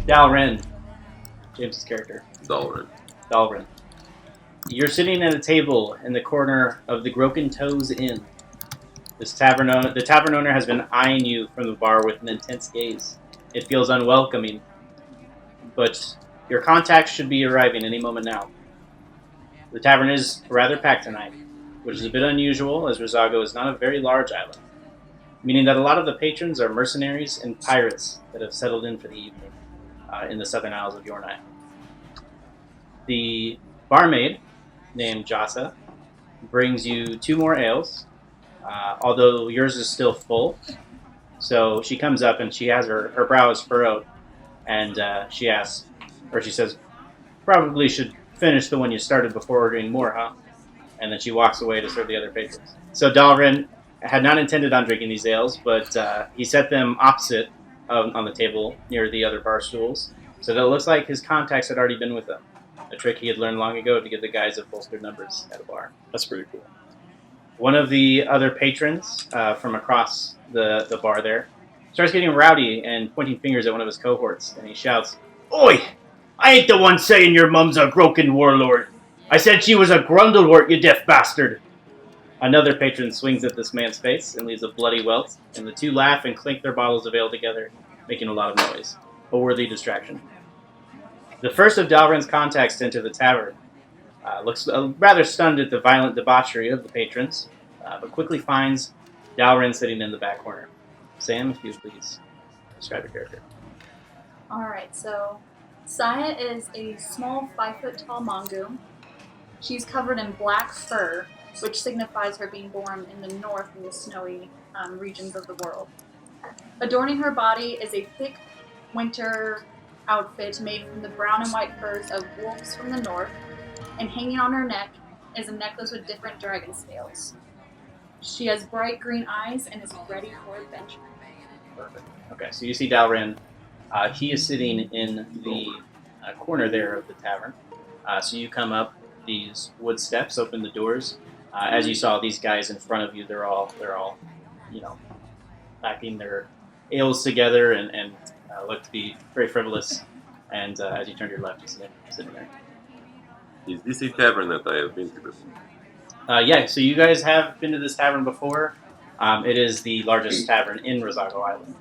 Dahl'ren, James's character. Dahl'ren. You're sitting at a table in the corner of the Broken Toes Inn. The tavern owner has been eyeing you from the bar with an intense gaze. It feels unwelcoming, but your contact should be arriving any moment now. The tavern is rather packed tonight, which is a bit unusual as Resago is not a very large island, meaning that a lot of the patrons are mercenaries and pirates that have settled in for the evening in the southern isles of Yornai. The barmaid, named Jasa, brings you 2 more ales, although yours is still full. So she comes up and she has her brows furrowed, and she says, probably should finish the one you started before ordering more, huh? And then she walks away to serve the other patrons. So Dahl'ren had not intended on drinking these ales, but he set them opposite on the table near the other bar stools, so that it looks like his contacts had already been with them. A trick he had learned long ago to give the guys of bolstered numbers at a bar. That's pretty cool. One of the other patrons from across the bar there starts getting rowdy and pointing fingers at one of his cohorts, and he shouts, "Oi! I ain't the one saying your mum's a broken warlord. I said she was a grundlewort, you deaf bastard." Another patron swings at this man's face and leaves a bloody welt, and the two laugh and clink their bottles of ale together, making a lot of noise. A worthy distraction. The first of Dahl'ren's contacts enter the tavern looks rather stunned at the violent debauchery of the patrons, but quickly finds Dahl'ren sitting in the back corner. Sam, if you would please describe your character. Alright, so Saiya is a small 5-foot-tall mongoose. She's covered in black fur, which signifies her being born in the north in the snowy regions of the world. Adorning her body is a thick winter outfit made from the brown and white furs of wolves from the north, and hanging on her neck is a necklace with different dragon scales. She has bright green eyes and is ready for adventure. Perfect. Okay, so you see Dahl'ren. He is sitting in the corner there of the tavern. So you come up these wood steps, open the doors. As you saw, these guys in front of you, they're all, packing their ales together and look to be very frivolous. And as you turn to your left, you see him sitting there. Is this a tavern that I have been to before? Yeah, so you guys have been to this tavern before. It is the largest tavern in Resago Island.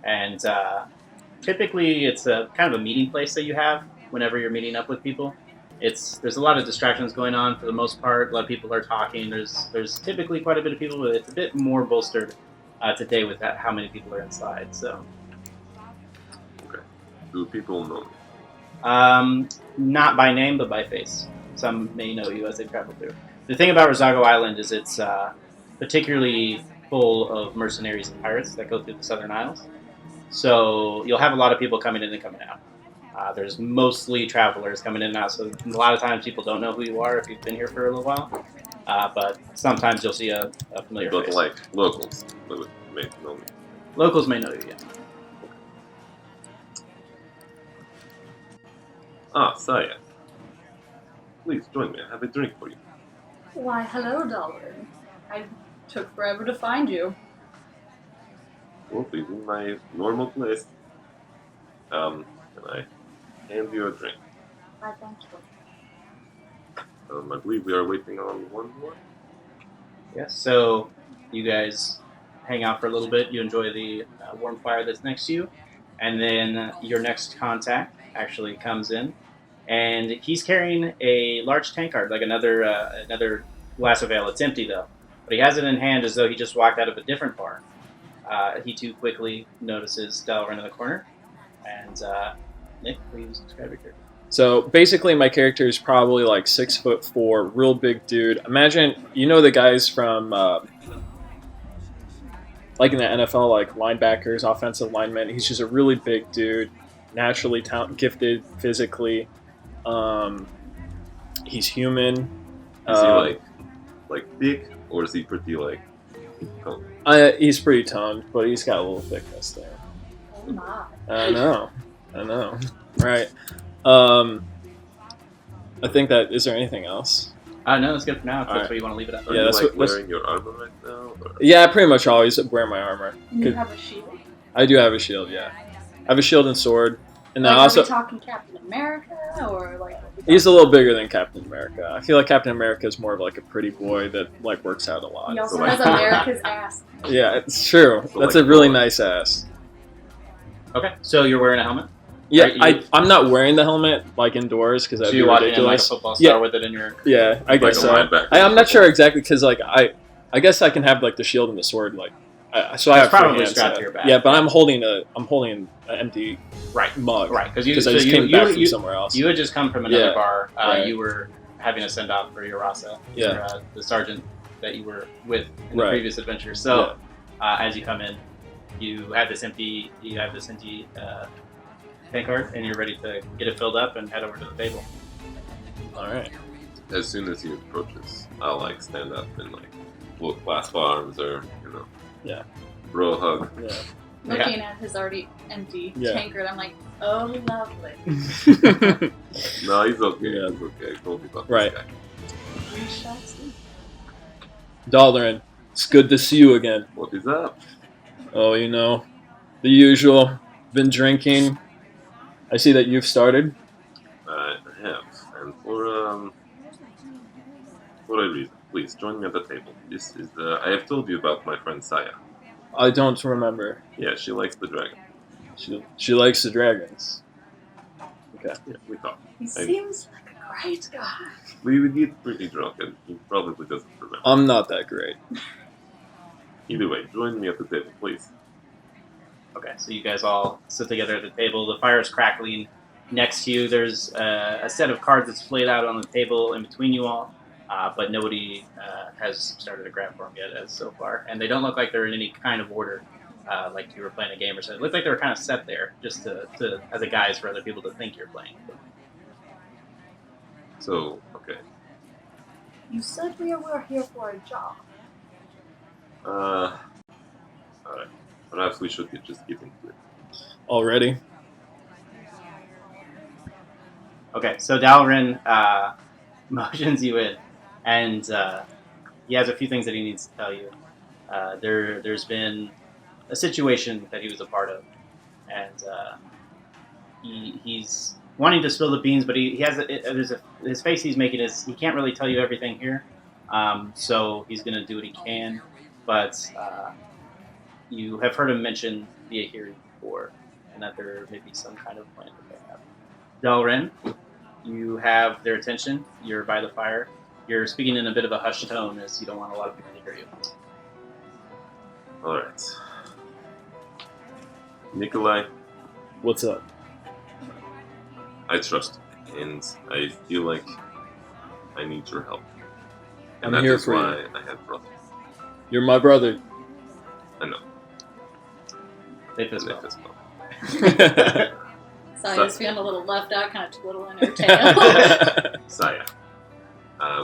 And typically it's a kind of a meeting place that you have whenever you're meeting up with people. There's a lot of distractions going on for the most part. A lot of people are talking. There's typically quite a bit of people, but it's a bit more bolstered today with how many people are inside. So. Okay. Do people know me? Not by name, but by face. Some may know you as they travel through. The thing about Resago Island is it's particularly full of mercenaries and pirates that go through the Southern Isles. So you'll have a lot of people coming in and coming out. There's mostly travelers coming in and out, so a lot of times people don't know who you are if you've been here for a little while. But sometimes you'll see a familiar face. But like locals may know me. Locals may know you, yeah. Saiya. Please join me. I have a drink for you. Why, hello, Dahl'ren. I took forever to find you. Well, please, in my normal place. Can I hand you a drink? Why, thank you. I believe we are waiting on one more. Yeah, so you guys hang out for a little bit. You enjoy the warm fire that's next to you. And then your next contact actually comes in. And he's carrying a large tankard, like another glass of ale. It's empty, though. But he has it in hand as though he just walked out of a different bar. He, too, quickly notices Dahl'ren in the corner. And Nick, please describe your character. So basically, my character is probably like 6'4", real big dude. Imagine, the guys from like in the NFL, like linebackers, offensive linemen. He's just a really big dude, naturally gifted physically. He's human. Is he like thick, or is he pretty toned? He's pretty toned, but he's got a little thickness there. Oh my. I know. Right. I think that, is there anything else? No, that's good for now. If that's right. where you want to leave it at. Are you wearing your armor right now? Or? Yeah, I pretty much always wear my armor. You have a shield? I do have a shield, yeah. I have a shield and sword. And Like, then are also, we talking Captain America or like? he's a little bigger than Captain America. I feel like Captain America is more of like a pretty boy that like works out a lot. He also So, like- has America's ass. Yeah, it's true. So, That's like, a really Thor. nice ass. Okay, so you're wearing a helmet. Yeah, Right, I'm not wearing the helmet like indoors because So that'd be you're walking in like a ridiculous. football star Yeah. with it in your. Yeah, I guess Like a so. linebacker. I'm not sure exactly because like I guess I can have like the shield and the sword like. So I It's have free probably hands, strapped so- to your back. Yeah, but I'm holding an empty Right. mug. Right, because Because I just came back from somewhere else. You had just come from another Yeah, bar. right. You were having a send off for Urasa, Yeah. the sergeant that you were with in the Right. previous adventure. So, as you come in, you have this empty tank card, and you're ready to get it filled up and head over to the table. All right. As soon as he approaches, I'll like stand up and like we'll clasp arms or Yeah. bro hug. Yeah. Looking at his already empty Yeah. tankard, I'm like, oh, lovely. No, he's okay. Yeah. He's okay. I told you about Right. this guy. 3 shots deep. Dahl'ren, it's good to see you again. What is up? Oh, the usual. Been drinking. I see that you've started. I have, and for a reason. Please join me at the table. This is I have told you about my friend Saiya. I don't remember. Yeah, she likes the dragon. She likes the dragons. Okay. Yeah, we talked. He seems like a great guy. We would get pretty drunk, and he probably doesn't remember. I'm not that great. Either way, join me at the table, please. Okay, so you guys all sit together at the table. The fire is crackling. Next to you, there's a set of cards that's laid out on the table in between you all, but nobody has started to grab for them yet as so far. And they don't look like they're in any kind of order, like you were playing a game or something. It looks like they were kind of set there just to as a guise for other people to think you're playing. So, okay. You said we were here for a job. Alright. Perhaps we should just get into it. Already? Okay, so Dahl'ren motions you in, and he has a few things that he needs to tell you. There's been a situation that he was a part of, and he's wanting to spill the beans, but he has his face he's making is he can't really tell you everything here, so he's going to do what he can, but you have heard him mention the Ahiri before, and that there may be some kind of plan that they have. Dahl'ren, you have their attention. You're by the fire. You're speaking in a bit of a hushed tone as you don't want a lot of people to hear you. Alright. Nicolai, What's up? I trust you, and I feel like I need your help. And I'm that here is for why you. I have brought you. You're my brother. I know. They fist They bump. fist bump. So I just feeling a little left out, kind of twiddling her tail. Saiya,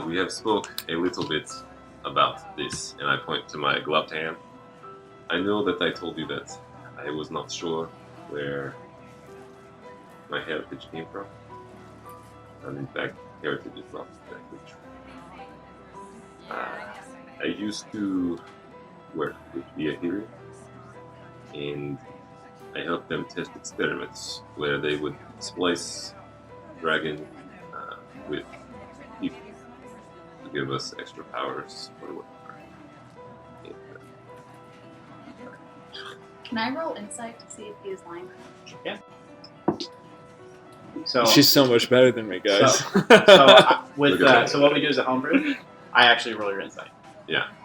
we have spoke a little bit about this, and I point to my gloved hand. I know that I told you that I was not sure where my heritage came from, and in fact, heritage is not exactly true. I used to work with the Ahiri, and I helped them test experiments where they would splice dragon with people to give us extra powers or whatever. And, Can I roll insight to see if he is lying? So, She's so much better than me, guys. with Look at that. so what we do as a homebrew, I actually roll your insight.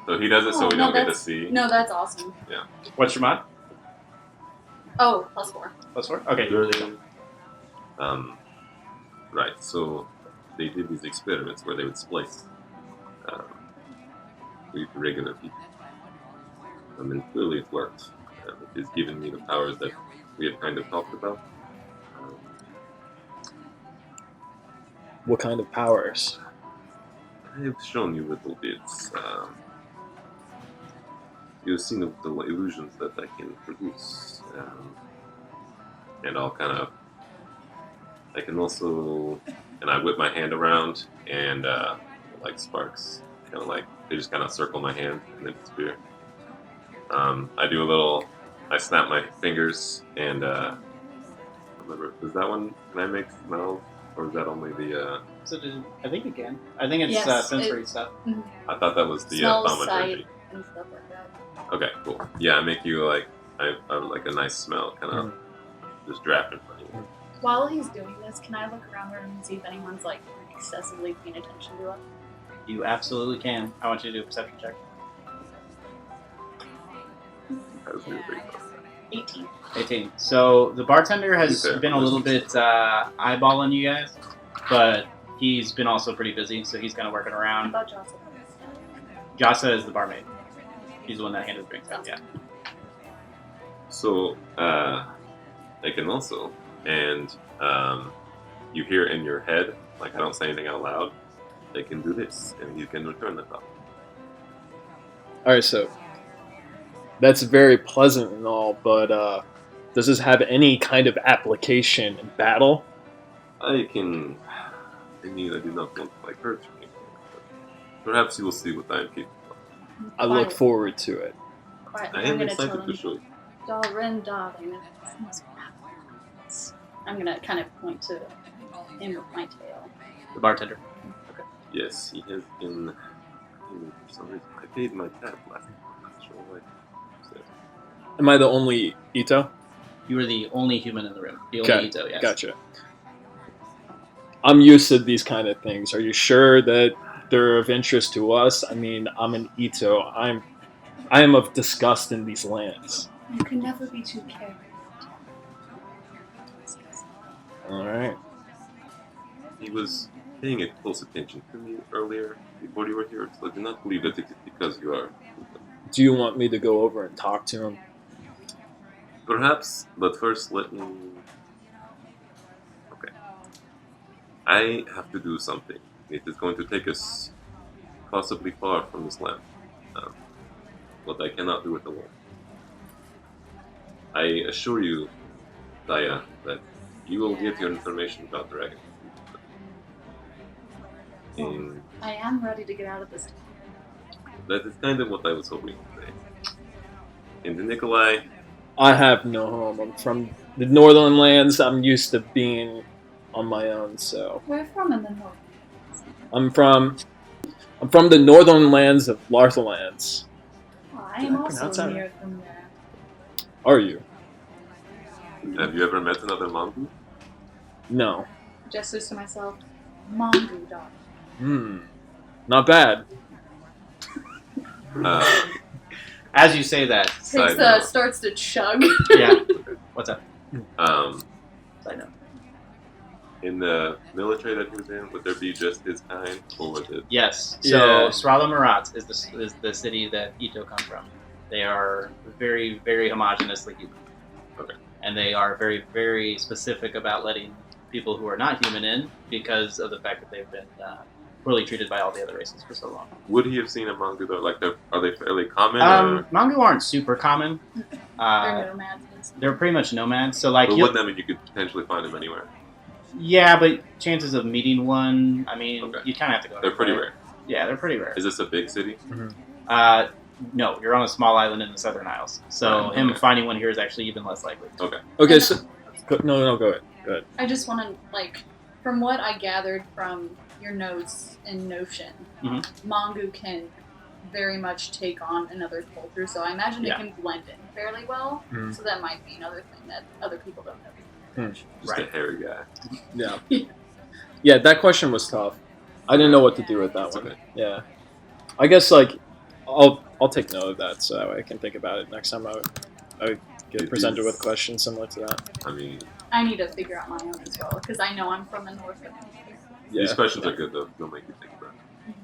so he does it so Oh, we no, don't get to that's- see. No, that's awesome. What's your mod? Oh, +4. +4. Okay, there you go. Right, so they did these experiments where they would splice with regular people. And clearly it worked. It has given me the powers that we had kind of talked about. What kind of powers? I have shown you little bits. You've seen the illusions that I can produce. And I'll kind of... I can also... And I whip my hand around, and like sparks, kind of like, they just kind of circle my hand and then disappear. I do a little... I snap my fingers, and remember. Does that one, can I make smells? Or is that only the, I think you can. I think it's Yes, sensory stuff. I thought that was the smells, thaumaturgy. sight, and stuff like that. Okay, cool. Yeah, I make you like, I like a nice smell, kind of just draft in front of you. While he's doing this, can I look around the room and see if anyone's like excessively paying attention to us? You absolutely can. I want you to do a perception check. That was really big. 18. 18. So the bartender has Okay. been a little bit eyeballing you guys, but he's been also pretty busy, so he's kind of working I around. thought Jocelyn was. Jasa is the barmaid. He's the one that handles drinks out. Yeah. So, I can also, and you hear in your head, like I don't say anything out loud, they can do this, and you can return the thought. All right, so that's very pleasant and all, but does this have any kind of application in battle? I do not want to like hurt you. But perhaps you will see what I am capable of. I look forward to it. Quietly, I I'm am gonna tell excited to him. show you. Dahl'ren, darling. I'm gonna kind of point to him with my tail. The bartender. Yes, he has been. For some reason, I paid my tab last time. I'm not sure why. So, Am I the only Ito? You are the only human in the room. The only Okay, Ito, yes. Gotcha. I'm used to these kind of things. Are you sure that they're of interest to us? I mean, I'm an Ito. I am of disgust in these lands. You can never be too careful. All right. he was paying a close attention to me earlier before you were here, so I do not believe that it is because you are. Do you want me to go over and talk to him? Perhaps, but first let me. Okay. I have to do something. It is going to take us possibly far from this land. But I cannot do it alone. I assure you, Saiya, that you will get your information about Dragon. And I am ready to get out of this. that is kind of what I was hoping to say. In the Nicolai, I have no home. I'm from the northern lands. I'm used to being on my own, so We're from in the north. I'm from the northern lands of Larthalands. Oh, I Did am I pronounce also that near from there. Are you? have you ever met another Mongoose? No. Gestures to myself, Mongu dog. Not bad. As you say that, Side note. Starts to chug. yeah. What's up? Side note. In the military that he was in, would there be just his kind, or was it? Yes. So Yeah. Srala Marat is the city that Ito come from. They are very, very homogeneously human. Okay. And they are very, very specific about letting people who are not human in because of the fact that they've been poorly treated by all the other races for so long. Would he have seen a Mongoose though? Like, are they fairly common? Or? Mongo aren't super common. They're nomads. Basically. They're pretty much nomads. So like, But wouldn't that mean you could potentially find him anywhere? yeah, but chances of meeting one, I mean, Okay. you kind of have to go. They're pretty everywhere. rare. Yeah, they're pretty rare. Is this a big city? No, you're on a small island in the Southern Isles, so Right, him okay. finding one here is actually even less likely. Okay. Okay, so no, go ahead. Go ahead. I just want to, like, from what I gathered from your notes and Notion, Mhm. Mongu can very much take on another culture, so I imagine Yeah. it can blend in fairly well. Mhm. So that might be another thing that other people don't know. Just Right. a hairy guy. Yeah. Yeah, that question was tough. I didn't know what to do with that It's one. okay. Yeah. I guess like I'll take note of that so that way I can think about it next time I get It presented is- with questions similar to that. I mean, I need to figure out my own as well, because I know I'm from the north. Yeah. these questions are good though. They'll make you think about it.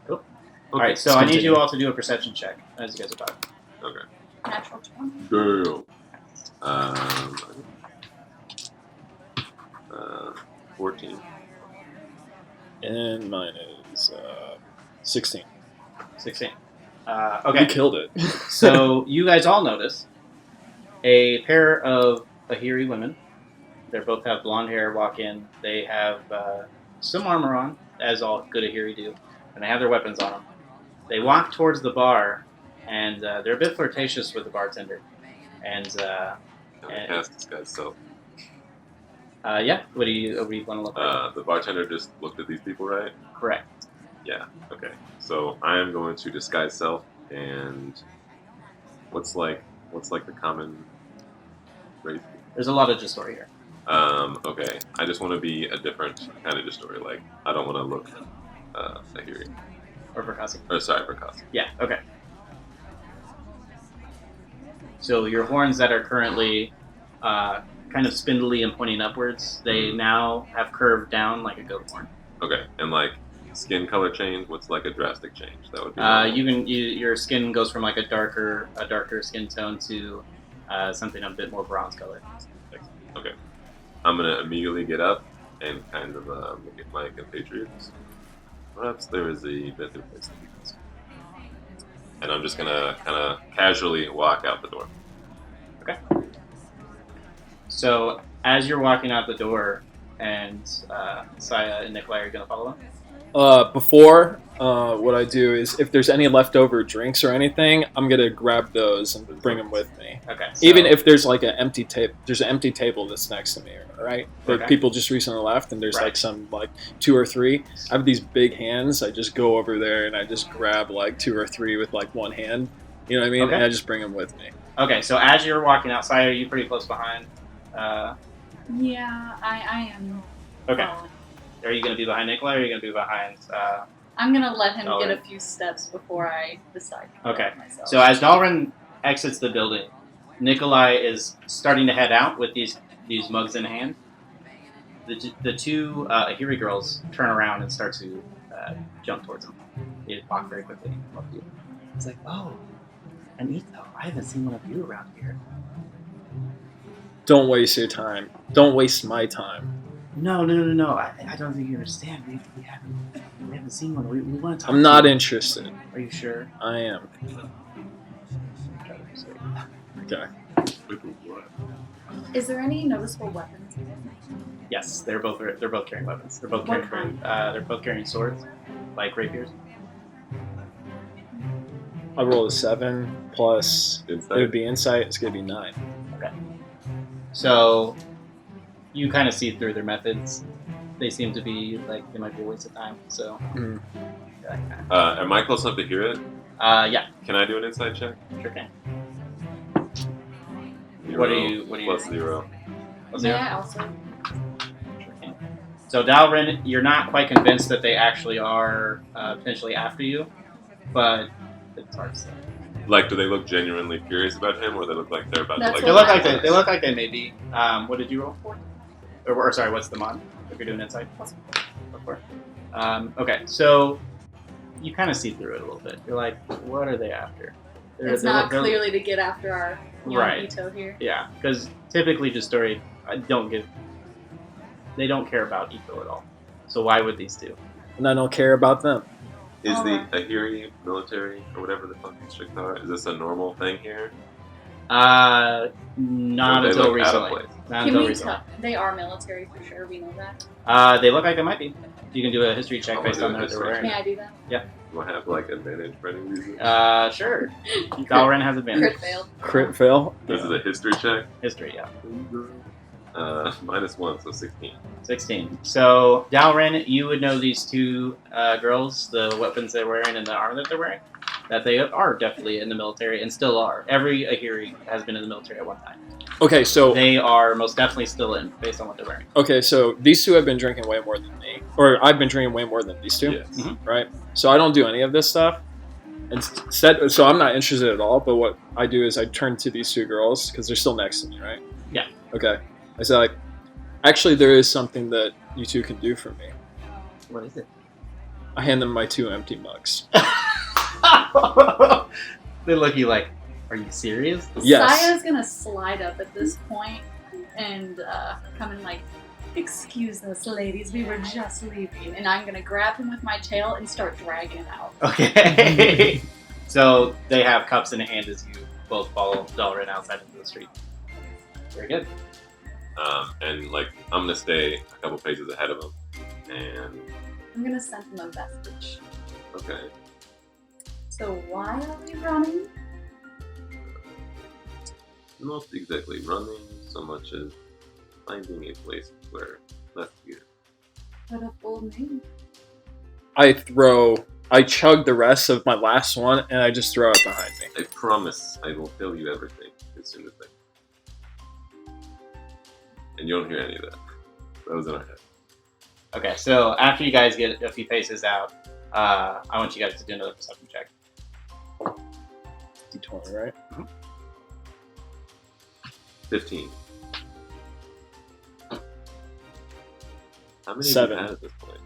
Cool. Okay. All right, so let's I need continue. you all to do a perception check as you guys are talking. Okay. Natural 20. Girl. 14. And mine is 16. 16. You Okay, killed it. so you guys all notice a pair of Ahiri women. They both have blonde hair. Walk in. They have some armor on, as all good Ahiri do, and they have their weapons on them. They walk towards the bar, and they're a bit flirtatious with the bartender. And I'm gonna cast this guy's self. Yeah. What do you want to look like? The bartender just looked at these people, right? Correct. Yeah. Okay. So I am going to disguise self, and what's like the common race? There's a lot of Justori here. Okay. I just want to be a different kind of Justori. Like I don't want to look Ahiri. Or Verkasi. Or sorry, Verkasi. Yeah. Okay. So your horns that are currently kind of spindly and pointing upwards, they now have curved down like a goat horn. Okay. And like skin color change. What's like a drastic change? That would be. Your skin goes from like a darker skin tone to something a bit more bronze color. Okay. I'm gonna immediately get up and kind of look at my compatriots. Perhaps there is a better place to be. And I'm just gonna kind of casually walk out the door. Okay. So as you're walking out the door, and Saiya and Nicolai are gonna follow them. Before, what I do is if there's any leftover drinks or anything, I'm gonna grab those and bring them with me. Okay. So, Even if there's like an empty table, there's an empty table that's next to me, right? That Okay. people just recently left, and there's Right. like some like 2 or 3. I have these big hands. I just go over there and I just grab like 2 or 3 with like one hand. You know what I mean? Okay. And I just bring them with me. Okay. So as you're walking outside, are you pretty close behind? Yeah, I am. Okay. following. Are you gonna be behind Nicolai, or are you gonna be behind? I'm gonna let him Dahl'ren. get a few steps before I decide to Okay. go myself. So as Dahl'ren exits the building, Nicolai is starting to head out with these mugs in hand. The two Ahiri girls turn around and start to jump towards him. They walk very quickly. He's like, "Oh, Anito, I haven't seen one of you around here." Don't waste your time. Don't waste my time. No. I don't think you understand. We haven't seen one. We want to talk. I'm not interested. Are you sure? I am. Okay. Is there any noticeable weapons? Yes, they're both carrying weapons. They're both What carrying swords, like rapiers. I roll a 7 plus. Insight. It would be insight. It's gonna be 9. So you kind of see through their methods. They seem to be like they might be a waste of time. So Mm. Am I close enough to hear it? yeah, Can I do an insight check? sure can. 0 What are you- plus 0. Yeah, also. Sure can. So Dahl'ren, you're not quite convinced that they actually are potentially after you, but it's hard to say. Like, do they look genuinely curious about him, or they look like they're about That's to They like? look like they may be. What did you roll for? Or sorry, what's the mod? If you're doing insight, +4. Okay, so you kind of see through it a little bit. You're like, what are they after? It's not clearly to get after our young Right. Ito here. Yeah, because typically Justori they don't care about Ito at all. So why would these two? And I don't care about them. Is the Alright. Ahiri military or whatever the fuck these chicks are? Is this a normal thing here? Not Or they until look out of recently. place? Not Can until we recently. tell? They are military for sure. We know that. They look like they might be. You can do a history check Oh, based do on a what they're history wearing. May I do that? Do I have like advantage for any reason? Sure. Dahl'ren has advantage. Crit failed. Crit fail. This is a history check. History, yeah. -1, so 16. 16. So, Dahl'ren, you would know these two girls, the weapons they're wearing and the armor that they're wearing, that they are definitely in the military and still are. Every Ahiri has been in the military at one time. Okay, so They are most definitely still in, based on what they're wearing. these two have been drinking way more than me, or I've been drinking way more than these two, Yes. Mhm. right? So I don't do any of this stuff. Instead, so I'm not interested at all. But what I do is I turn to these two girls because they're still next to me, right? Yeah. Okay. I say like, actually, there is something that you two can do for me. What is it? I hand them my 2 empty mugs. They look at you like, are you serious? Yes. Saya's gonna slide up at this point and come in like, "Excuse us, ladies. We were just leaving." And I'm gonna grab him with my tail and start dragging him out. Okay. So they have cups in hand as you both follow Dahl'ren outside into the street. Very good. And like, I'm gonna stay a couple paces ahead of him. And I'm gonna send him a message. okay, So why are we running? not exactly running so much as finding a place where left here. What a bold name. I chug the rest of my last one, and I just throw it behind me. I promise I will tell you everything as soon as I. And you don't hear any of that. That was in our head. Okay, so after you guys get a few paces out, I want you guys to do another perception check. D20, right? 15. How many 7. have you had at this point?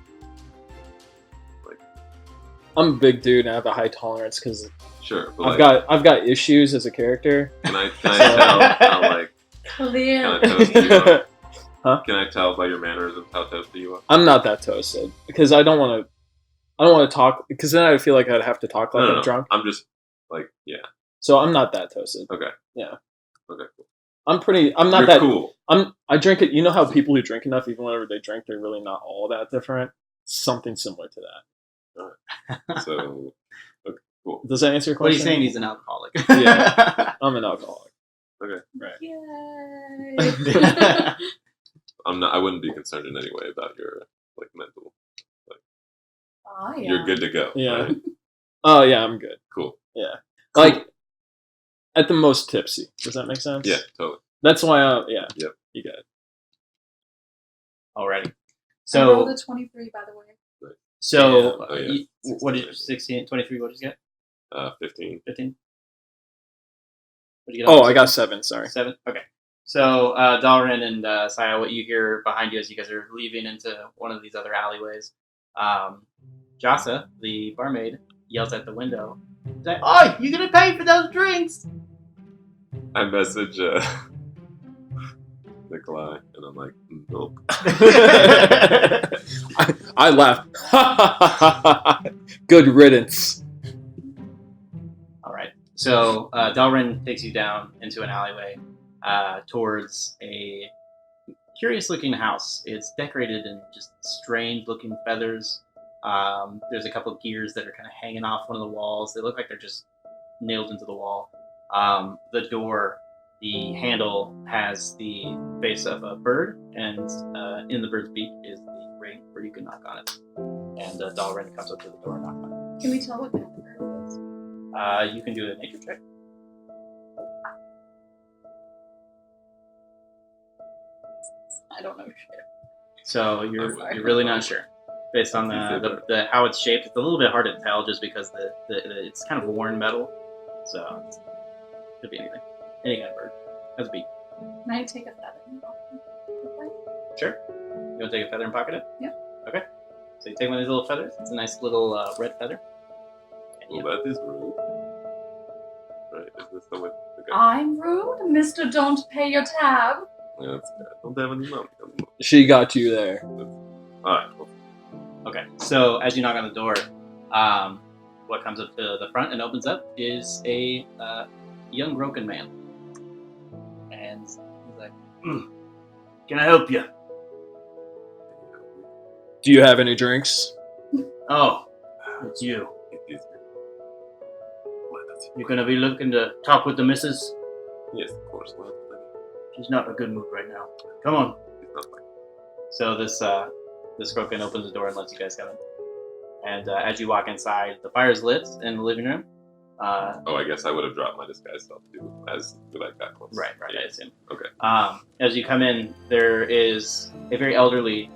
I'm a big dude and I have a high tolerance because Sure, but I've got issues as a character. Can I tell how like Clear. kind of toasty you are? Huh? Can I tell by your mannerisms how toasty you are? I'm not that toasted because I don't want to talk because then I feel like I'd have to talk like I'm drunk. I'm just like So I'm not that toasted. Okay. Yeah. Okay. Cool. I'm not You're that cool. I drink it. You know how people who drink enough, even whenever they drink, they're really not all that different. Something similar to that. So okay, cool. Does that answer your What are you question? saying? He's an alcoholic. Yeah. I'm an alcoholic. Okay. Right. Yay. I'm not. I wouldn't be concerned in any way about your like mental. Oh, yeah. You're good to go. Yeah. Right? Oh yeah, I'm good. Cool. Yeah. Cool. Like at the most tipsy. Does that make sense? Yeah. Totally. That's why Yep. You got it. Alrighty. I rolled So, a 23, by the way. so Yeah. Oh, yeah. what did you, 16, 23, what did you get? 15. 15? What did you get? Oh, I got 7. Sorry. 7? Okay. So, Dahl'ren and Saiya, what you hear behind you as you guys are leaving into one of these other alleyways, Jasa, the barmaid, yells at the window. She's like, "Oh, you gonna pay for those drinks?" I message Nicolai, and I'm like, nope. I laugh. Good riddance. All right. So Dahl'ren takes you down into an alleyway towards a curious-looking house. It's decorated in just strange-looking feathers. There's a couple of gears that are kind of hanging off one of the walls. They look like they're just nailed into the wall. The door, the handle has the face of a bird, and in the bird's beak is the ring where you can knock on it. And Dahl'ren comes up to the door and knocks on it. Can we tell what kind of bird it is? You can do a nature check. I don't know shit. So you're really not sure, based on the how it's shaped. It's a little bit hard to tell just because the it's kind of worn metal, so it could be anything, any kind of bird. Has a beak. Can I take a feather and off? Sure. You want to take a feather and pocket it? Yeah. Okay. So you take one of these little feathers. It's a nice little red feather. And Well, that is rude. Right? Is this the way? Okay. I'm rude, Mr. Don't Pay Your Tab. Yeah, that's good. I don't have any money. She got you there. Alright. Well, Okay, so as you knock on the door, what comes up to the front and opens up is a young broken man. And he's like, "Can I help you?" Do you have any drinks? "Oh, it's you. it is. Well, that's You're gonna be looking to talk with the missus? Yes, of course. Well, She's not in a good mood right now. Come on." it's not like So this Groken opens the door and lets you guys come in. And as you walk inside, the fire's lit in the living room. Oh, I guess I would have dropped my disguise self too, as we like that close. Right, Yeah. I assume. Okay. As you come in, there is a very elderly,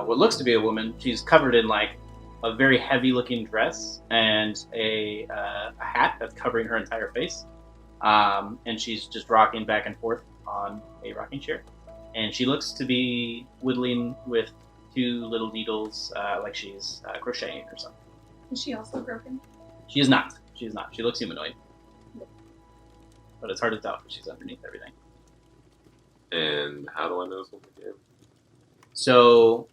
what looks to be a woman. She's covered in like a very heavy-looking dress and a hat that's covering her entire face. And she's just rocking back and forth on a rocking chair. And she looks to be whittling with 2 little needles, like she's crocheting or something. Is she also broken? She is not. She is not. She looks humanoid. But it's hard to tell because she's underneath everything. And how do I know something again? So,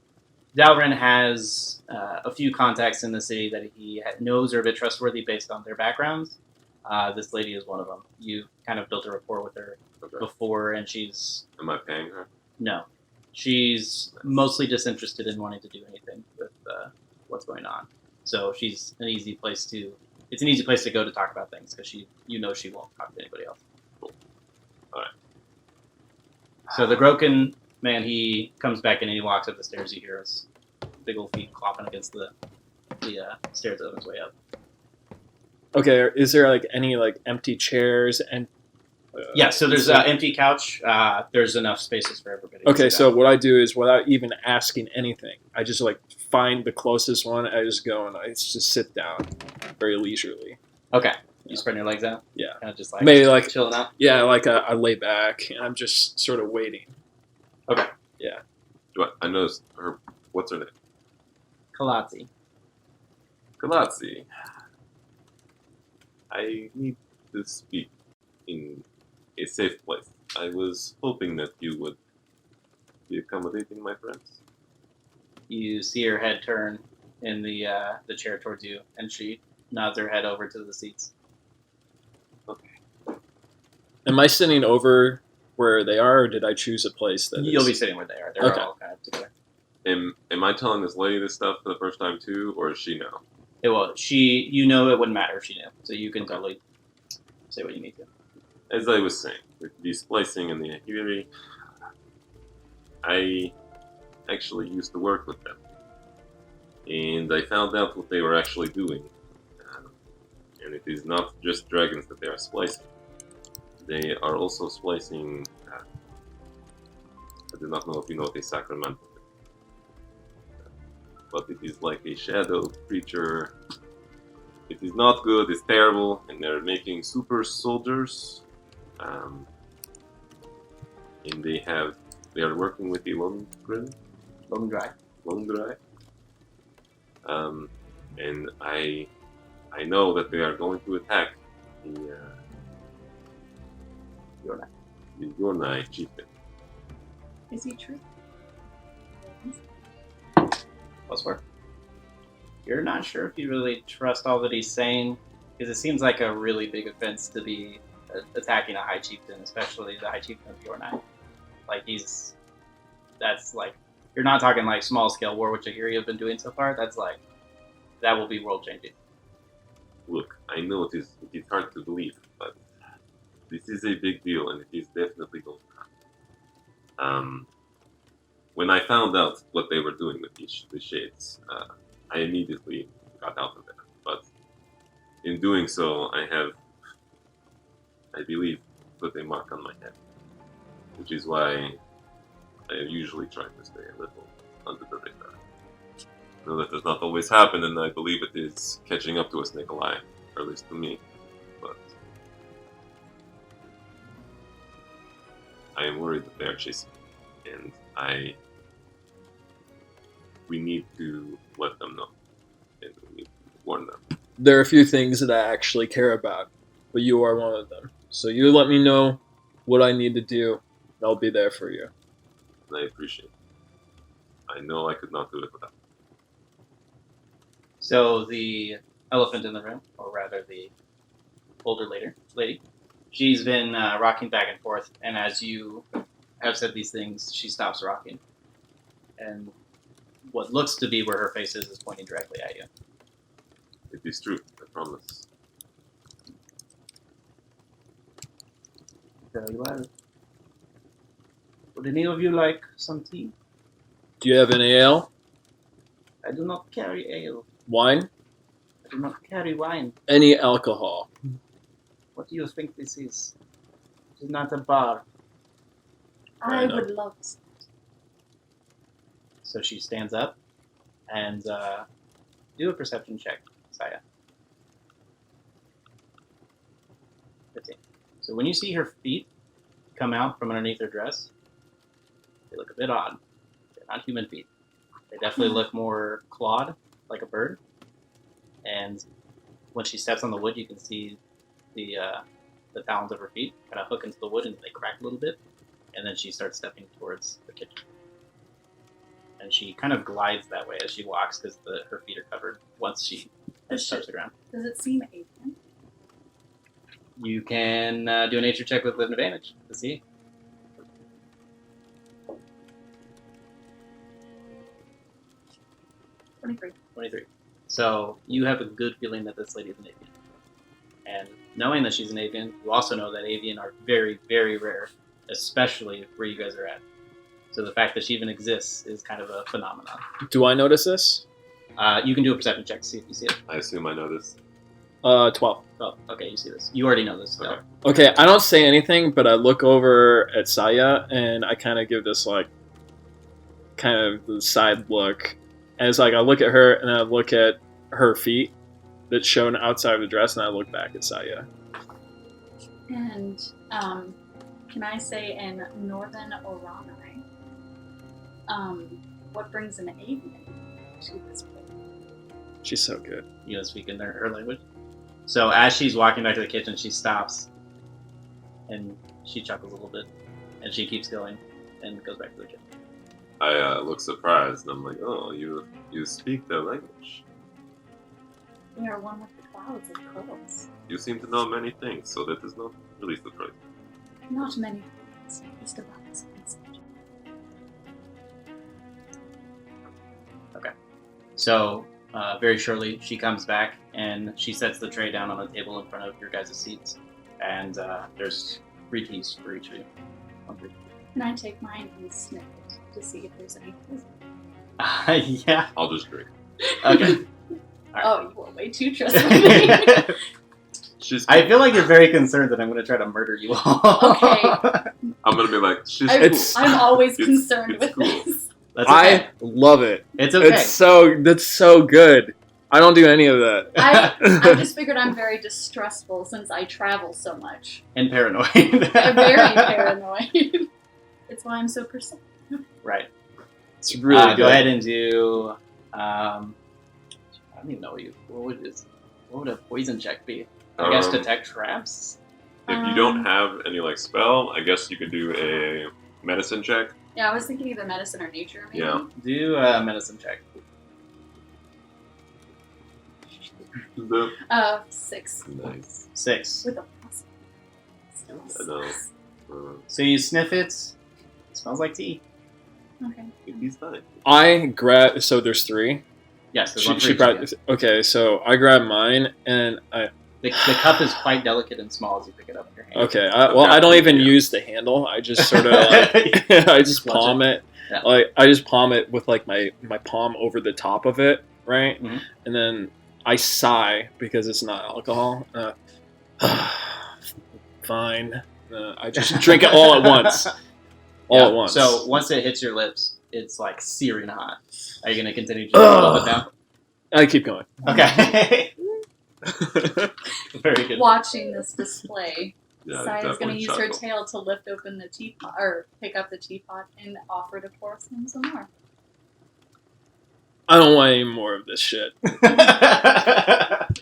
Dahl'ren has a few contacts in the city that he knows are a bit trustworthy based on their backgrounds. This lady is one of them. You've kind of built a rapport with her Okay. before, and she's... Am I paying her? No. She's mostly disinterested in wanting to do anything with what's going on. So she's an easy place to... It's an easy place to go to talk about things, because she won't talk to anybody else. Cool. Alright. So the Groken Man, he comes back in and he walks up the stairs. You hear his big old feet clopping against the stairs on his way up. Okay, is there like any like empty chairs and? Yeah, so there's an empty couch. There's enough spaces for everybody. to Okay, sit so down. what I do is without even asking anything, I just like find the closest one. I just go and I just sit down, very leisurely. Okay, you spread your legs out. Yeah. Kind of just like Maybe like chilling out. yeah, like I lay back and I'm just sort of waiting. I noticed her. What's her name? Kalati. Galatzi. I need to speak in a safe place. I was hoping that you would be accommodating my friends. You see her head turn in the chair towards you, and she nods her head over to the seats. Am I sitting over where they are, or did I choose a place that You'll is- be sitting where they are. They're Okay. all kind of together. Am I telling this lady this stuff for the first time too, or is she know? It will. You know, it wouldn't matter if she knew, so you can totally say what you need to. As I was saying, with the splicing and the Ahiri, I actually used to work with them. And I found out what they were actually doing. And it is not just dragons that they are splicing. They are also splicing. I do not know if you know what a sacrament is. But it is like a shadow creature. It is not good, it's terrible, and they're making super soldiers. And they are working with the Lundgren. Long dry. Lundgren. And I know that they are going to attack the Yornai chieftain. Is he true? Plus four. You're not sure if you really trust all that he's saying, because it seems like a really big offense to be attacking a high chieftain, especially the high chieftain of Yornai. Like that's like, you're not talking like small scale war, which Ahiri have been doing so far. That's like, that will be world changing. Look, I know it is hard to believe, but this is a big deal, and it is definitely going on. When I found out what they were doing with the shades, I immediately got out of there. But in doing so, I believe, put a mark on my head, which is why I usually try to stay a little under the radar. I know that does not always happen, and I believe it is catching up to us, Nicolai, or at least to me. But I am worried that they are chasing me, and we need to let them know, and we need to warn them. There are a few things that I actually care about, but you are one of them. So you let me know what I need to do, and I'll be there for you. And I appreciate it. I know I could not do it without. So the elephant in the room, or rather the older lady, she's been rocking back and forth, and as you have said these things, she stops rocking. And what looks to be where her face is pointing directly at you. It is true, I promise. Very well. Would any of you like some tea? Do you have any ale? I do not carry ale. Wine? I do not carry wine. Any alcohol? What do you think this is? It is not a bar. I know. would love to. So she stands up and do a perception check, Saiya. 15. So when you see her feet come out from underneath her dress, they look a bit odd. They're not human feet. They definitely look more clawed, like a bird. And when she steps on the wood, you can see the talons of her feet kind of hook into the wood and they crack a little bit. And then she starts stepping towards the kitchen. And she kind of glides that way as she walks because her feet are covered once she touches the ground. Does it seem alien? You can do a nature check with an advantage to see. 23. So you have a good feeling that this lady is an avian. And knowing that she's an avian, you also know that avian are very, very rare, especially where you guys are at. So the fact that she even exists is kind of a phenomenon. Do I notice this? You can do a perception check to see if you see it. I assume I noticed. 12. Oh, okay, you see this. You already know this. Okay. Okay, I don't say anything, but I look over at Saiya and I kind of give this like kind of the side look. And it's like I look at her and I look at her feet that's shown outside of the dress, and I look back at Saiya. And can I say in Northern Oromai, what brings an avian to this place? She's so good. You know, speak in her language. So as she's walking back to the kitchen, she stops and she chuckles a little bit, and she keeps going and goes back to the kitchen. I look surprised, and I'm like, "Oh, you speak their language. We are one with the clouds and crows. You seem to know many things, so that is not really surprising." Not many things, just about this message. So very shortly, she comes back and she sets the tray down on a table in front of your guys' seats, and there's 3 keys for each of you. 1, 3. Can I take mine and sniff it to see if there's any poison? Yeah. I'll just drink. Okay. Oh, you were way too trustworthy. She's. I feel like you're very concerned that I'm going to try to murder you all. Okay. I'm gonna be like, she's. It's- cool. I'm always It's- concerned it's with cool. this. That's okay. I love it. It's okay. That's so good. I don't do any of that. I just figured I'm very distrustful since I travel so much. And paranoid. I'm very paranoid. It's why I'm so perceptive. Right. It's really good. Go ahead and do. I don't even know what would a poison check be? I guess detect traps. If you don't have any like spell, I guess you could do a medicine check. Yeah, I was thinking either medicine or nature, maybe. Yeah. Do a medicine check. 6. Nice. 6. With a plus. I know. So you sniff it. It smells like tea. Okay. He's fine. I grab. So there's 3. Yes, there's one for She each grabbed. of you. Okay, so I grab mine and I. The cup is quite delicate and small as you pick it up in your hand. Okay, I don't even use the handle. I just sort of like I just Watch palm it. Yeah. Like I just palm it with like my palm over the top of it, right? Mhm. And then I sigh because it's not alcohol. Fine. I just drink it all at once. All at once. So once it hits your lips, it's like searing hot. Are you going to continue to slow it down? I keep going. Okay. Very good. Watching this display, Yeah, Saya's going to definitely use her chuckle. tail to lift open the teapot, or pick up the teapot and offer to pour him some more. I don't want any more of this shit. Oh,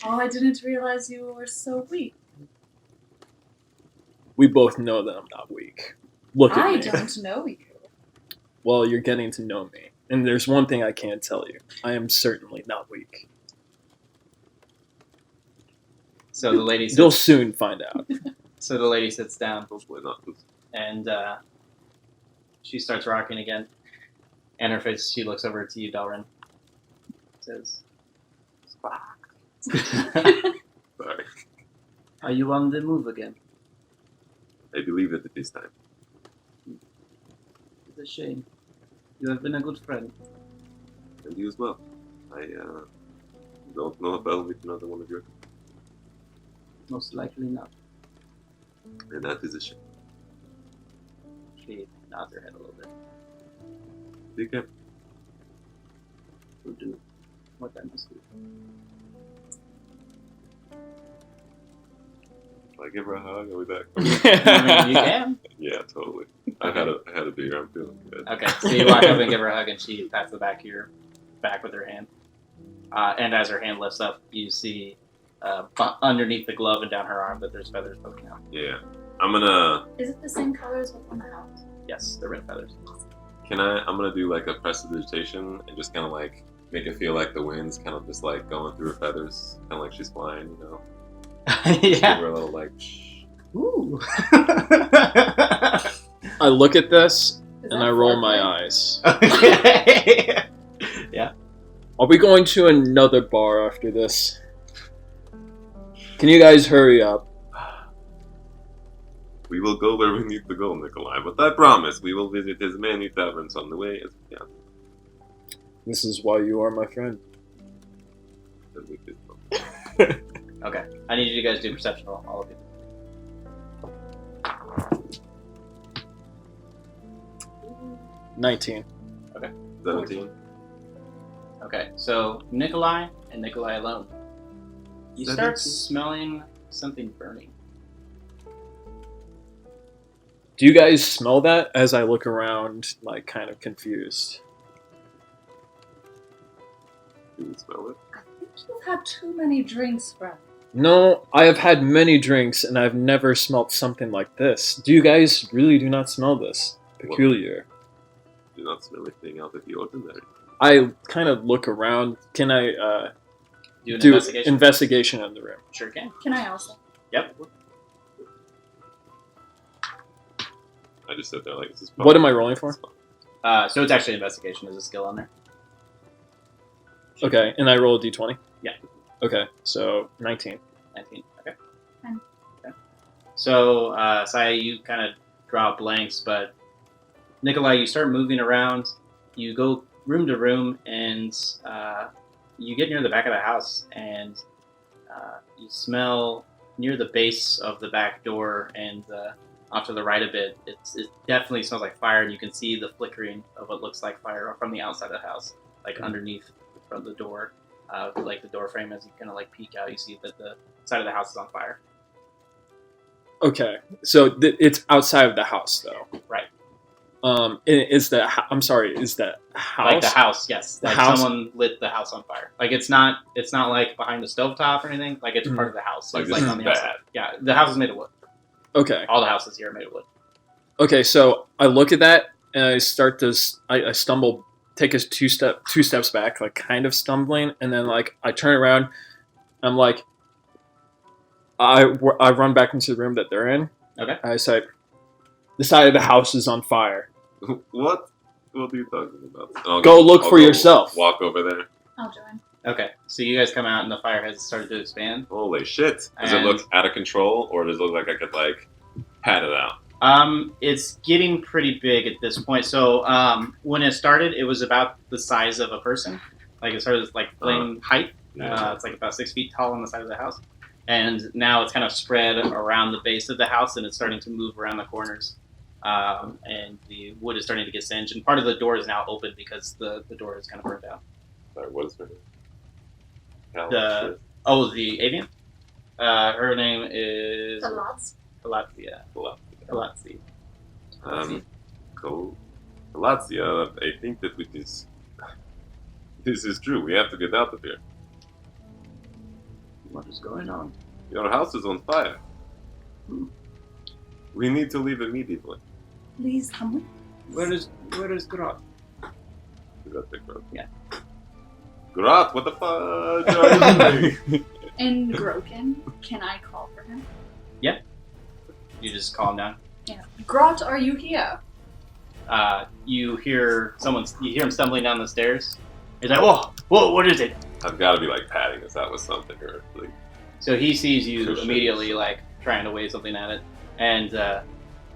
I didn't realize you were so weak. We both know that I'm not weak. Look at I me. don't know you. Well, you're getting to know me. And there's one thing I can't tell you. I am certainly not weak. So the lady You'll sits, soon find out. so the lady sits down Hopefully not. and she starts rocking again. And her face, she looks over to you, Dahl'ren. Says, "Spark." Sorry. Are you on the move again? I believe it this time. It's a shame. You have been a good friend. And you as well. I don't know if I'll meet another one of your kind. Most likely not. And that is a shame. She nods her head a little bit. You can. Will do what I must do. If I give her a hug, I'll be back. I mean, you can. Yeah, totally. I had a beer. I'm feeling good. Okay, so you walk up and give her a hug, and she pats the back of your back with her hand. And as her hand lifts up, you see underneath the glove and down her arm that there's feathers poking out. Yeah. I'm gonna. Is it the same color as what's on the house? Yes, they're red feathers. I'm gonna do like a prestidigitation and just kind of like make it feel like the wind's kind of just like going through her feathers, kind of like she's flying, you know. Give Yeah. her a little like. Shh. Ooh. I look at this Is and that I roll my foreplay? eyes. Okay. Yeah. Are we going to another bar after this? Can you guys hurry up? We will go where we need to go, Nicolai, but I promise we will visit as many taverns on the way as we can. This is why you are my friend. And we did so. Okay. I need you guys to do perception roll, all of you. 19. 17. Okay, so Nicolai and Nicolai alone. You start 17. smelling something burning. Do you guys smell that as I look around, like, kind of confused? Do you smell it? I think you've had too many drinks, bro. No, I have had many drinks and I've never smelt something like this. Do you guys really do not smell this? Peculiar. Do not smell anything out of the ordinary. I kind of look around. Can I Do an do investigation. investigation in the room? Sure can. Can I also? Yep. I just sit there like, this is What am I rolling for? So it's actually investigation. There's a skill on there. Okay, and I roll a d20? Yeah. Okay, so 19. 19. Okay. 10. Okay. So, Saiya, you kind of draw blanks, but Nicolai, you start moving around. You go room to room, and you get near the back of the house, and you smell near the base of the back door, and off to the right of it, it definitely smells like fire, and you can see the flickering of what looks like fire from the outside of the house, like underneath from the door, like the door frame. As you kind of like peek out, you see that the side of the house is on fire. Okay, so it's outside of the house, though. Right. Is the I'm sorry, is the house? Like the house, yes. The Like house? someone lit the house on fire. Like it's not like behind the stovetop or anything. Like it's Mhm. part of the house. Like, It's this like is on the bad. outside. Yeah, the house is made of wood. Okay. All the houses here are made of wood. Okay, so I look at that and I start to I stumble, take us two steps back, like kind of stumbling, and then like I turn around, I'm like, I run back into the room that they're in. Okay. I say, the side of the house is on fire. What? What are you talking about? I'll Go look I'll for go yourself. Walk over there. I'll join. Okay, so you guys come out and the fire has started to expand. Holy shit. Does it And- look out of control, or does it look like I could, like, pat it out? It's getting pretty big at this point. So when it started, it was about the size of a person. Like it started like flame height. It's like about 6 feet tall on the side of the house. And now it's kind of spread around the base of the house, and it's starting to move around the corners. And the wood is starting to get singed, and part of the door is now open because the door is kind of burned out. Sorry, what is her name? The avian? Her name is The lots. Galatzia. Galatzia. Cool. Galatzia, I think that this is true. We have to get out of here. What is going on? Your house is on fire. We need to leave immediately. Please come with. Where is Grot? Is that the Grot? Yeah. Grot, what the fuck are you doing? In Groken, can I call for him? You just calm down. Yeah. Grot, are you here? You hear him stumbling down the stairs. He's like, whoa, what is it? I've got to be like patting us out with something or like. So he sees you Sure. immediately, like trying to wave something at it, and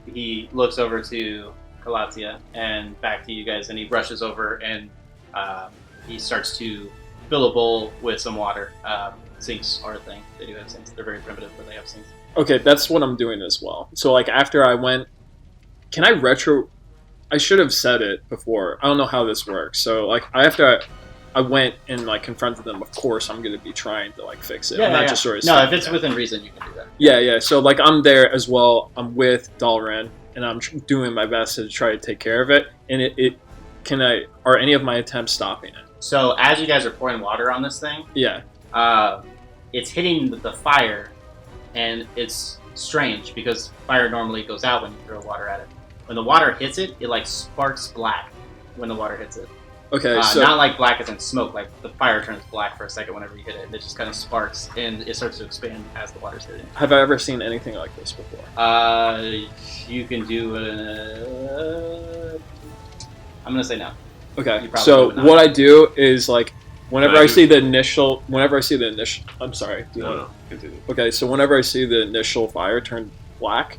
he looks over to Galatzia and back to you guys, and he rushes over and he starts to fill a bowl with some water. Sinks are a thing. They do have sinks. They're very primitive, but they have sinks. Okay, that's what I'm doing as well. So like after I went, can I retro? I should have said it before. I don't know how this works. So like after I went and like confronted them, of course I'm going to be trying to like fix it. I'm not just sort of no. standing If it's there. within reason, you can do that. Yeah. So like I'm there as well. I'm with Dahl'ren, and I'm doing my best to try to take care of it. And are any of my attempts stopping it? So as you guys are pouring water on this thing, Yeah. it's hitting the fire, and it's strange because fire normally goes out when you throw water at it. When the water hits it, it like sparks black when the water hits it. Okay. So Not like black as in smoke, like the fire turns black for a second whenever you hit it. It just kind of sparks, and it starts to expand as the water's hitting. have I ever seen anything like this before? You can do I'm gonna say no. Okay. You probably So would not. what I do is like whenever I I do- see the initial, I'm sorry. Do you No, want no, continue. Okay, so whenever I see the initial fire turn black,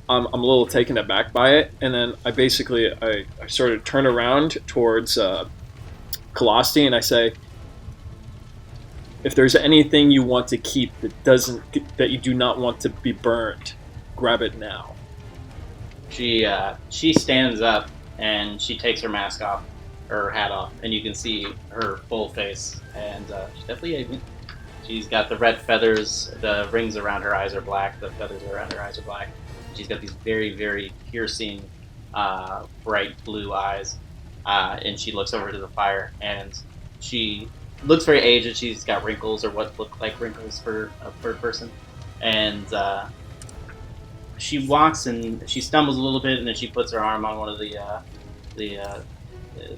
I'm a little taken aback by it, and then I sort of turn around towards Colossi and I say, if there's anything you want to keep that you do not want to be burned, grab it now. She stands up and she takes her mask off, her hat off, and you can see her full face. And she's definitely she's got the red feathers, the rings around her eyes are black, the feathers around her eyes are black. She's got these very, very piercing, bright blue eyes, and she looks over to the fire, and she looks very aged. She's got wrinkles, or what look like wrinkles for a person, and she walks and she stumbles a little bit, and then she puts her arm on one of the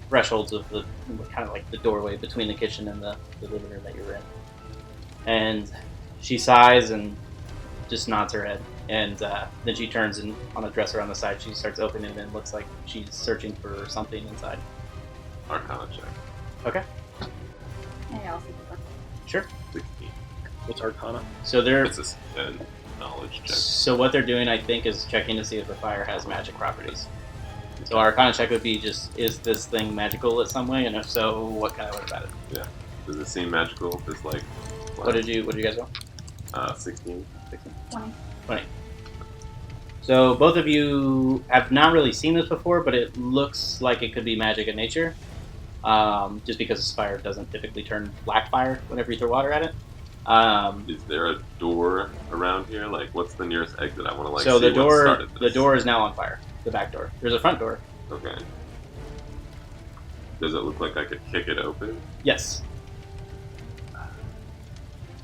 thresholds of the kind of like the doorway between the kitchen and the living room that you're in, and she sighs and just nods her head. And then she turns and on a dresser on the side, she starts opening it and looks like she's searching for something inside. Arcana check. Okay. Yeah, I'll see the book. Sure. 16. What's Arcana? So they're It's a knowledge check. so what they're doing, I think, is checking to see if the fire has magic properties. So our Arcana check would be just, is this thing magical in some way, and if so, what kind of what about it? Yeah. Does it seem magical? It's like What did you guys roll? 16. 20. So both of you have not really seen this before, but it looks like it could be magic in nature. Just because this fire doesn't typically turn black fire whenever you throw water at it. Is there a door around here? Like, what's the nearest exit? I want to So see the what started the this. door is now on fire. The back door. There's a front door. Okay. Does it look like I could kick it open? Yes.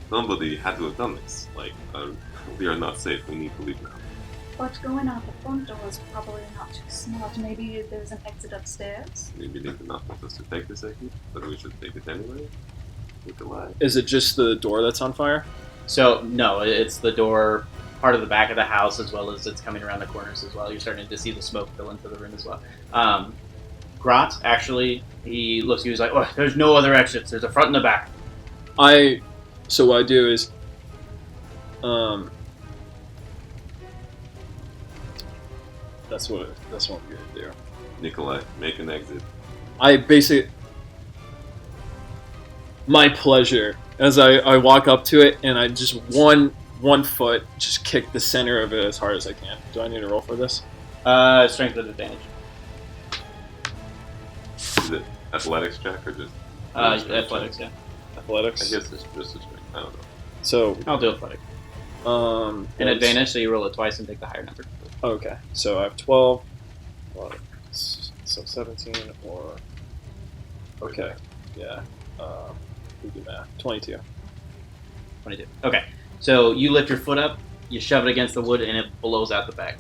Somebody had to have done this. Like, we are not safe. We need to leave now. But going out the front door is probably not too smart. Maybe there's an exit upstairs. Maybe they did not want us to take this exit, but we should take it anyway. Nicolai. Is it just the door that's on fire? So no, it's the door, part of the back of the house, as well as it's coming around the corners as well. You're starting to see the smoke fill into the room as well. Grot, actually, he looks at you, he's like, oh, there's no other exits. There's a front and a back. So what I do is, that's what I'm gonna do. Nicolai, make an exit. I basically, my pleasure, as I walk up to it and I just one foot just kick the center of it as hard as I can. Do I need to roll for this? Strength with advantage. Is it athletics check or just? Athletics, yeah. Athletics. I guess it's just a strength. I don't know. So I'll do athletic. An that's- advantage, so you roll it twice and take the higher number. Okay, so I have 12. So 17 or okay, yeah. We do math. 22. 22. Okay. So you lift your foot up, you shove it against the wood, and it blows out the back.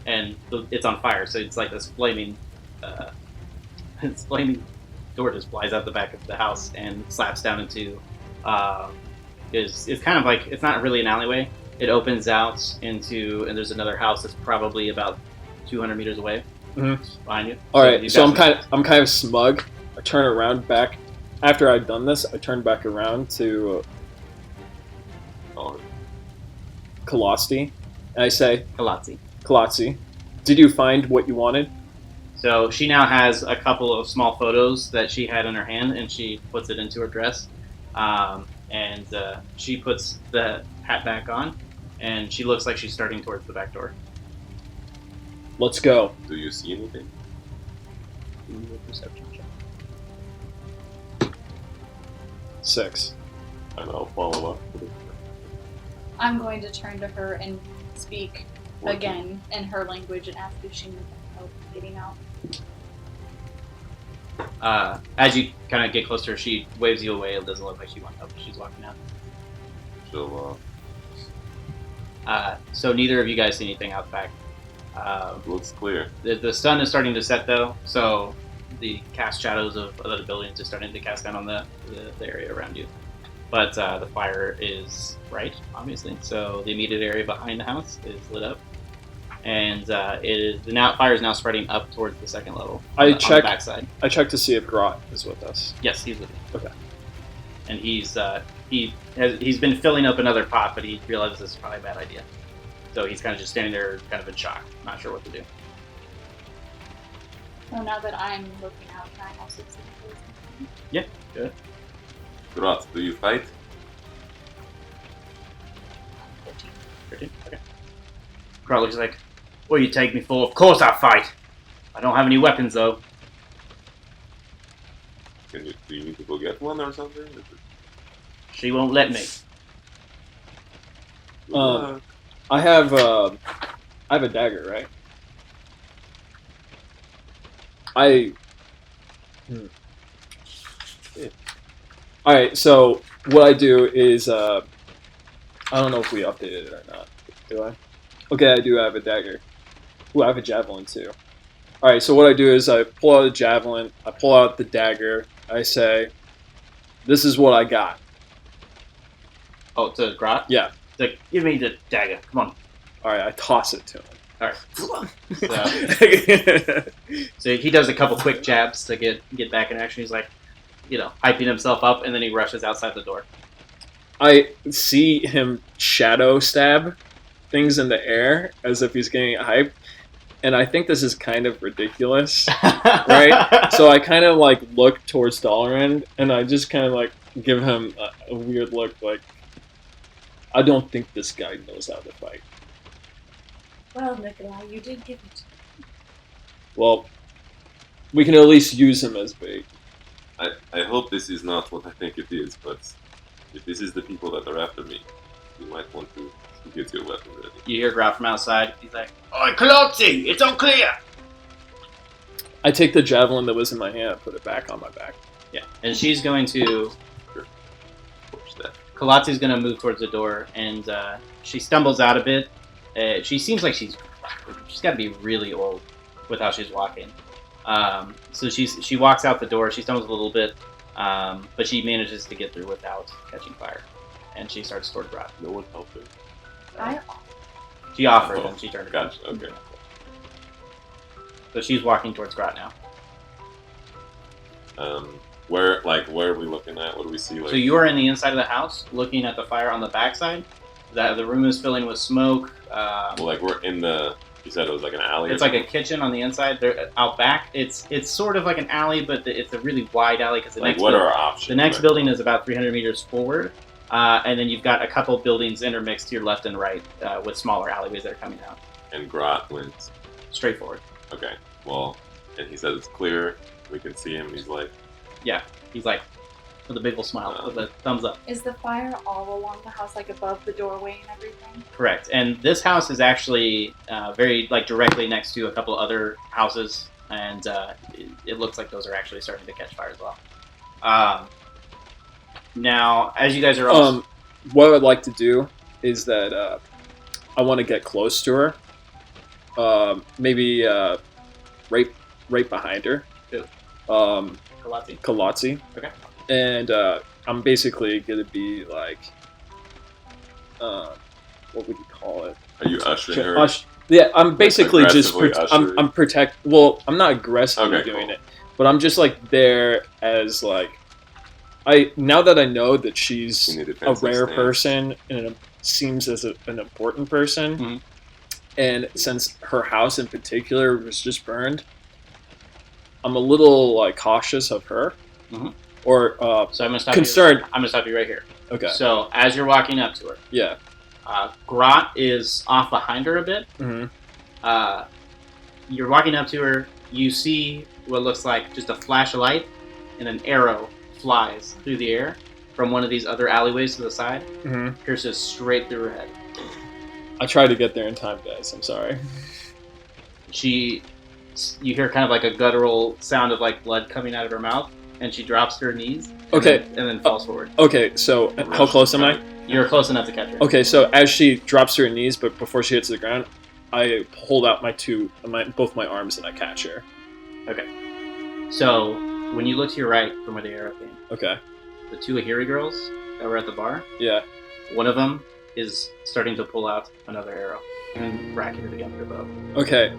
And it's on fire, so it's like this flaming, this flaming door just flies out the back of the house and slaps down into. It's kind of like, it's not really an alleyway. It opens out into, and there's another house that's probably about 200 meters away behind you. All right, you've so got I'm kind of smug. I turn around back after I've done this. I turn back around to Colossi, and I say, Colossi, did you find what you wanted? So she now has a couple of small photos that she had in her hand, and she puts it into her dress. And she puts the hat back on, and she looks like she's starting towards the back door. Let's go. Do you see anything? Give me a perception check. 6. And I'll follow up. I'm going to turn to her and speak 14. again in her language and ask if she needs help getting out. As you kind of get closer, she waves you away. It doesn't look like she wants help. She's walking out. So, So neither of you guys see anything out back. looks clear. The sun is starting to set, though, so the cast shadows of other buildings are starting to cast down on the area around you. But the fire is bright, obviously, so the immediate area behind the house is lit up. And fire is now spreading up towards the second level. On the backside. I check to see if Grot is with us. Yes, he's with you. Okay. And he's been filling up another pot, but he realizes this is probably a bad idea. So he's kind of just standing there, kind of in shock, not sure what to do. So now that I'm looking out, can I also see who's looking? Yeah, good. Grot, do you fight? 15. 13? Okay. Grot looks like, what do you take me for? Of course I fight! I don't have any weapons, though. Do you need to go get one or something? She won't let me. I have a dagger, right? Alright, so what I do is, I don't know if we updated it or not. Do I? Okay, I do have a dagger. Ooh, I have a javelin too. Alright, so what I do is I pull out a javelin, I pull out the dagger, I say, this is what I got. Oh, to Grot? Yeah. Like, give me the dagger. Come on. Alright, I toss it to him. Alright. So he does a couple quick jabs to get back in action. He's like, hyping himself up, and then he rushes outside the door. I see him shadow stab things in the air as if he's getting hyped, and I think this is kind of ridiculous, right? So I kind of like look towards Dahl'ren, and I just kind of like give him a weird look, like, I don't think this guy knows how to fight. Well, Nicolai, you did give it. Well, we can at least use him as bait. I hope this is not what I think it is, but if this is the people that are after me, you might want to get your weapon ready. You hear Grot from outside. He's like, "Oi, Kalotzi, it's all clear!" I take the javelin that was in my hand and put it back on my back. Yeah, and she's going to... Push that. Kalotzi's going to move towards the door, and she stumbles out a bit. She seems like she's got to be really old with how she's walking. So she walks out the door. She stumbles a little bit, but she manages to get through without catching fire. And she starts toward Grot. No one helped her. She offered, and she turned it down. Gotcha, okay. So she's walking towards Grot now. Where are we looking at? What do we see? Like, So you are in the inside of the house, looking at the fire on the backside. The room is filling with smoke. we're in the. You said it was like an alley. It's like a kitchen on the inside. There, out back, it's sort of like an alley, but it's a really wide alley because what are our options? The next building is about 300 meters forward, and then you've got a couple buildings intermixed to your left and right with smaller alleyways that are coming out. And Grot went straight forward. Okay. Well, and he said it's clear. We can see him. He's like, with a big old smile, with a thumbs up. Is the fire all along the house, like above the doorway and everything? Correct. And this house is actually very directly next to a couple other houses, and it looks like those are actually starting to catch fire as well. Now, as you guys are all... what I'd like to do is that I want to get close to her. Maybe right behind her. Who? Kalotzi. Okay. And I'm basically gonna be like, what would you call it? are you ushering her? Yeah, I'm basically just Aggressively I'm protect. Well, I'm not aggressively Okay, doing cool. it, but I'm just like there as like, now that I know that she's In a a defensive rare stance. person and seems as an important person, Mhm. and since her house in particular was just burned, I'm a little like cautious of her, Mhm. or So I'm gonna stop concerned. you. I'm gonna stop you right here. Okay. So as you're walking up to her, Yeah. Grot is off behind her a bit. Mm-hmm. You're walking up to her. You see what looks like just a flash of light, and an arrow flies through the air from one of these other alleyways to the side, Mm-hmm. pierces straight through her head. I tried to get there in time, guys. I'm sorry. You hear kind of like a guttural sound of like blood coming out of her mouth, and she drops to her knees. And Okay. then falls forward. Okay, so how close am I? You're close enough to catch her. Okay, so as she drops to her knees, but before she hits the ground, I hold out both my arms and I catch her. So when you look to your right from where the arrow came, Okay. the two Ahiri girls that were at the bar, Yeah. one of them is starting to pull out another arrow and racking it against her bow. Okay.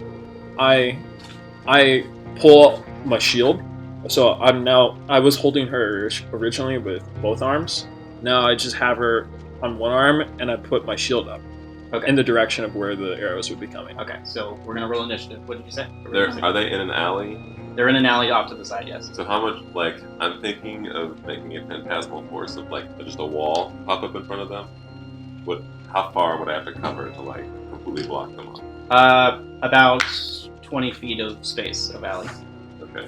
I pull my shield. So I was holding her originally with both arms. Now I just have her on one arm and I put my shield up. Okay. in the direction of where the arrows would be coming. Okay, so we're gonna roll initiative. What did you say? Are they in an alley? They're in an alley off to the side. Yes. So how much, like, I'm thinking of making a phantasmal force of, like, just a wall pop up in front of them. How far would I have to cover to, like, completely block them off? About 20 feet of space of alley. Okay.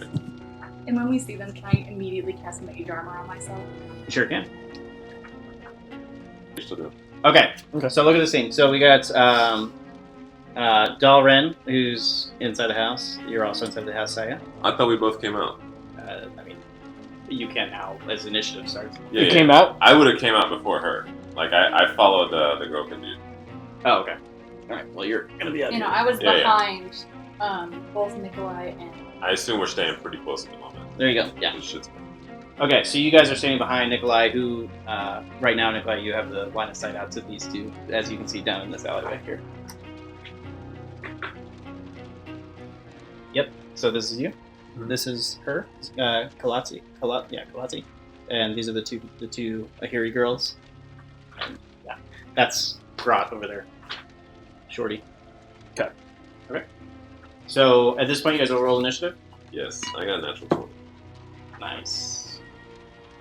And when we see them, can I immediately cast mage armor on myself? You sure can. You still do. Okay. Okay. So look at the scene. So we got Dahl'ren, who's inside the house. You're also inside the house, Saiya. I thought we both came out. I mean, you can now as initiative starts. Yeah, It came out? I would have came out before her. Like, I followed the Groken dude. Oh, okay. All right. Well, you're gonna be out. You know, here. I was Yeah, behind both Nicolai and. I assume we're staying pretty close at the moment. There you go. Yeah. This shit's Okay. So you guys are standing behind Nicolai, who right now, Nicolai, you have the line of sight out to these two, as you can see down in this alleyway here. Yep. So this is you. This is her, Kalati. Kalati. And these are the two Ahiri girls. And yeah, that's Grot over there. Shorty. Okay. Okay. So at this point, you guys will roll initiative. Yes, I got a natural 20. Nice.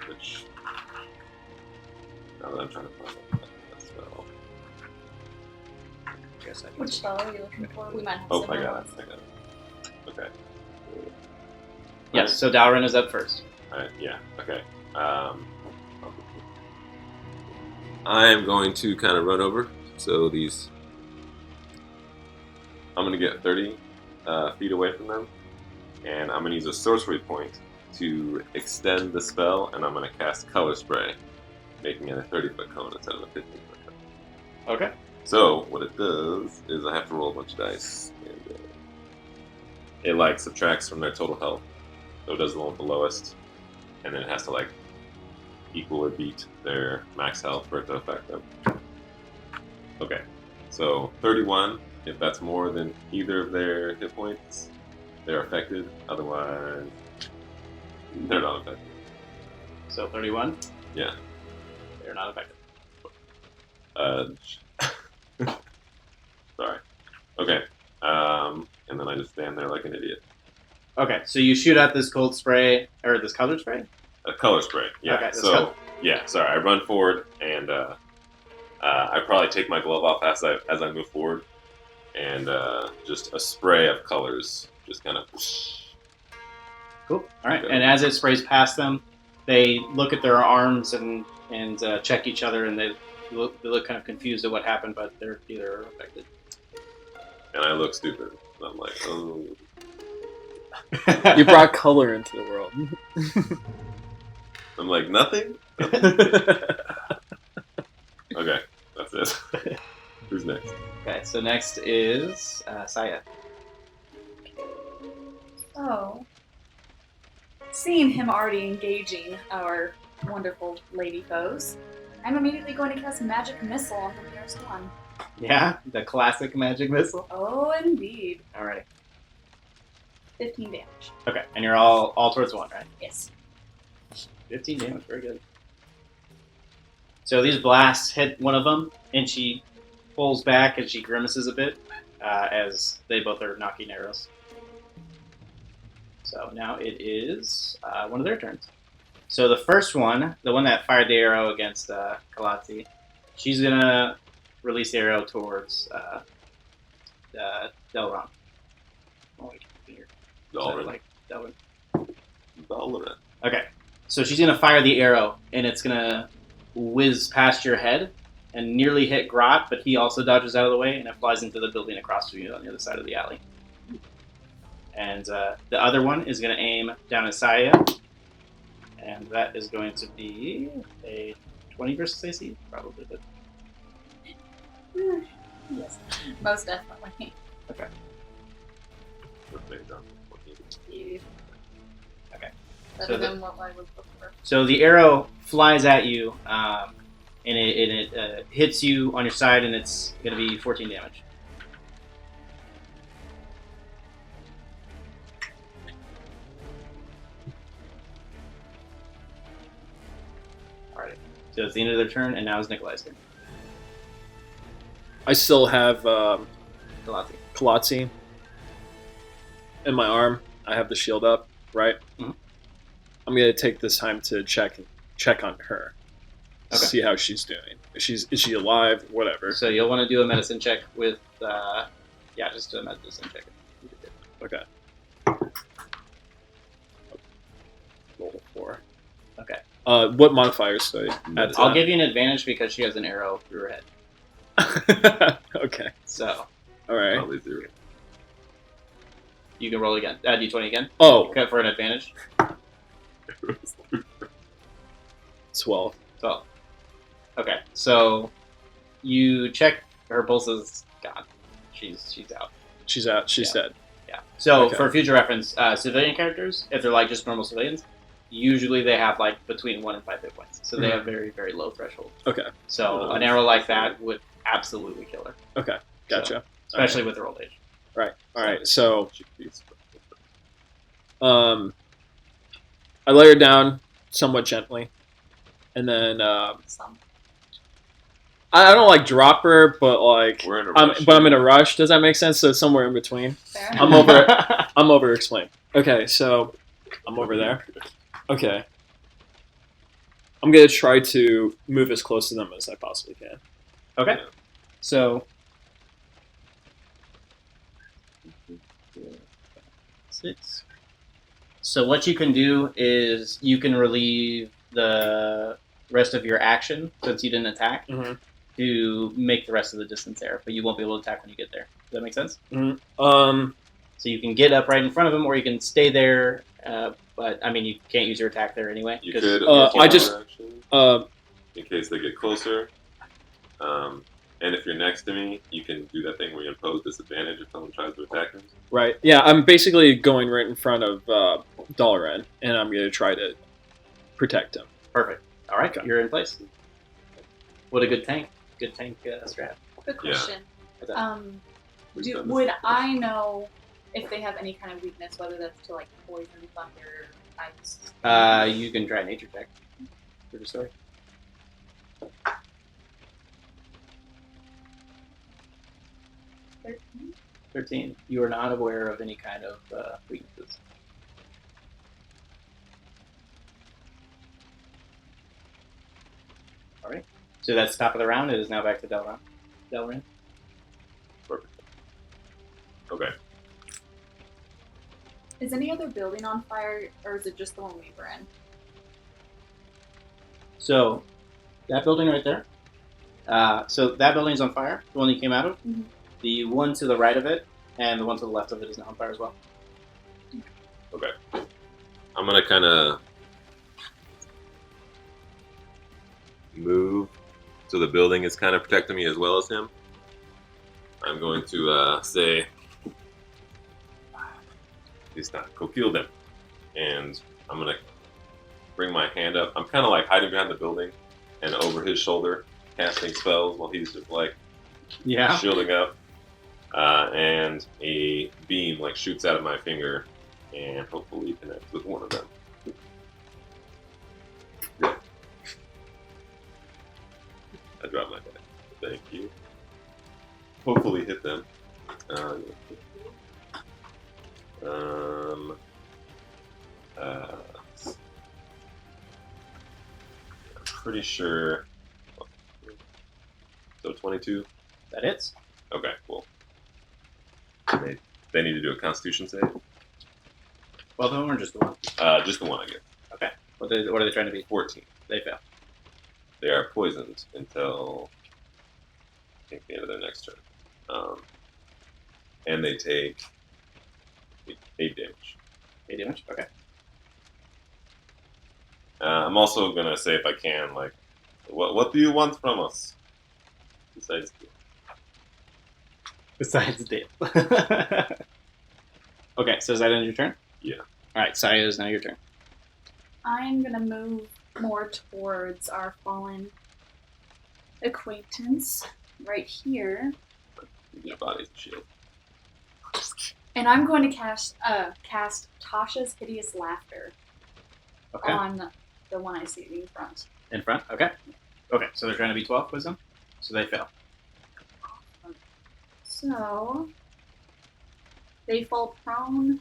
Which, now that I'm trying to find that spell. Guess I can- Which spell are you looking for? We might have Oh, I similar got ones. it. Okay. Yes. So Dahl'ren is up first. Yeah, okay. I am going to kind of run over. So these... I'm going to get 30 feet away from them. And I'm going to use a sorcery point to extend the spell. And I'm going to cast Color Spray, making it a 30-foot cone instead of a 15-foot cone. Okay. So what it does is I have to roll a bunch of dice. And it, like, subtracts from their total health. So it does the one with the lowest. And then it has to, like, equal or beat their max health for it to affect them. Okay, so 31, if that's more than either of their hit points, they're affected. Otherwise, they're not affected. So 31. Yeah. They're not affected. Sorry. Okay, and then I just stand there like an idiot. Okay. So you shoot out this cold spray or this color spray. A color spray, yeah. Okay, that's so, good. yeah, sorry, I run forward and I probably take my glove off as I move forward, and just a spray of colors, just kind of. Cool. All right. Okay. And as it sprays past them, they look at their arms and check each other, and they look kind of confused at what happened, but they're either affected. And I look stupid. And I'm like, oh. You brought color into the world. I'm like, nothing? Okay, that's it. Who's next? Okay. So next is Saiya. Oh. Seeing him already engaging our wonderful lady foes, I'm immediately going to cast Magic Missile on the nearest one. Yeah, the classic magic missile. Oh, indeed. All right. 15 damage. Okay. And you're all towards one, right? Yes. 15 damage. Very good. So these blasts hit one of them, and she pulls back and she grimaces a bit as they both are knocking arrows. So now it is one of their turns. So the first one, the one that fired the arrow against Kalati, she's going to release the arrow towards Dahl'ren. Oh, wait, here. Dahl'ren. Like Dahl'ren. Dahl'ren. Okay, so she's gonna fire the arrow, and it's gonna whiz past your head and nearly hit Grot, but he also dodges out of the way, and it flies into the building across from you on the other side of the alley. And the other one is gonna aim down at Saiya, and that is going to be a 20 versus AC, probably. But Yes. Most definitely. okay. Let's make it down to 14. Okay. Better So than what I would look for. So the arrow flies at you, and it hits you on your side, and it's going to be 14 damage. Alright. So it's the end of their turn, and now it's Nicolai's turn. I still have Galati. Kalatzi in my arm. I have the shield up, right? Mhm. I'm gonna take this time to check on her, Okay. see how she's doing. Is she alive? Whatever. So you'll want to do a medicine check with, just do a medicine check. Okay. Roll 4. Okay. What modifiers do I add to I'll that? give you an advantage because she has an arrow through her head. Okay. So All right. Probably 0. you can roll again. D20 again. Oh, Okay, for an advantage. 12. 12. Okay, so you check her pulses. God, she's out. She's out. She's dead. Yeah. So Okay. for future reference, civilian characters, if they're like just normal civilians, usually they have like between 1 and 5 hit points. So they have very, very low threshold. Okay. So an arrow like that would absolutely kill her. Okay. Gotcha. Especially with her old age. Right. All right. So, I lay her down somewhat gently, and then Some. I don't like drop her, but like We're in a I'm rush. in a rush. Does that make sense? So it's somewhere in between. Fair I'm enough. over explain. Okay, so I'm over there. Okay. I'm gonna try to move as close to them as I possibly can. Okay. So 6. So what you can do is you can relieve the rest of your action since you didn't attack Mhm. to make the rest of the distance there, but you won't be able to attack when you get there. Does that make sense? Mm-hmm. So you can get up right in front of him, or you can stay there. But I mean, you can't use your attack there anyway. You 'cause- could. I just- action in case they get closer. And if you're next to me, you can do that thing where you impose disadvantage if someone tries to attack me. Right. Yeah, I'm basically going right in front of Dahl'ren, and I'm going to try to protect him. Perfect. All right, Okay. you're in place. What a good tank. Good tank strat. Good question. What's that? We've Do, done this would before. I know if they have any kind of weakness, whether that's to like poison, thunder, ice? You can try a nature check for the story. 13? 13. You are not aware of any kind of weaknesses. All right. So that's top of the round. It is now back to Dahl'ren. Okay. Is any other building on fire, or is it just the one we were in? So that building right there. So that building is on fire. The one you came out of. Mhm. The one to the right of it, and the one to the left of it is now on fire as well. Okay. I'm gonna kind of move so the building is kind of protecting me as well as him. I'm going to say, "It's not. Go kill them." And I'm gonna bring my hand up. I'm kind of like hiding behind the building and over his shoulder, casting spells while he's just like Yeah. shielding up. And a beam like shoots out of my finger and hopefully connects with one of them. Yeah. I dropped my head. Thank you. Hopefully hit them. I'm pretty sure. So 22. That hits. Okay, cool. They need to do a Constitution save. Both of them or just the one? Just the one, I guess. What are they trying to be? 14. They fail. They are poisoned until I think the end of their next turn. And they take 8 damage. 8 damage? Okay. I'm also gonna say, if I can, like, what do you want from us? Besides, Besides Dave. Okay, so is that end your turn? Yeah. Alright, Saiya, is now your turn. I'm gonna move more towards our fallen acquaintance right here, your body's a shield. and I'm going to cast Tasha's Hideous Laughter Okay. on the one I see in front. In front? Okay. Okay, so they're trying to be 12 wisdom, so they fail. So they fall prone,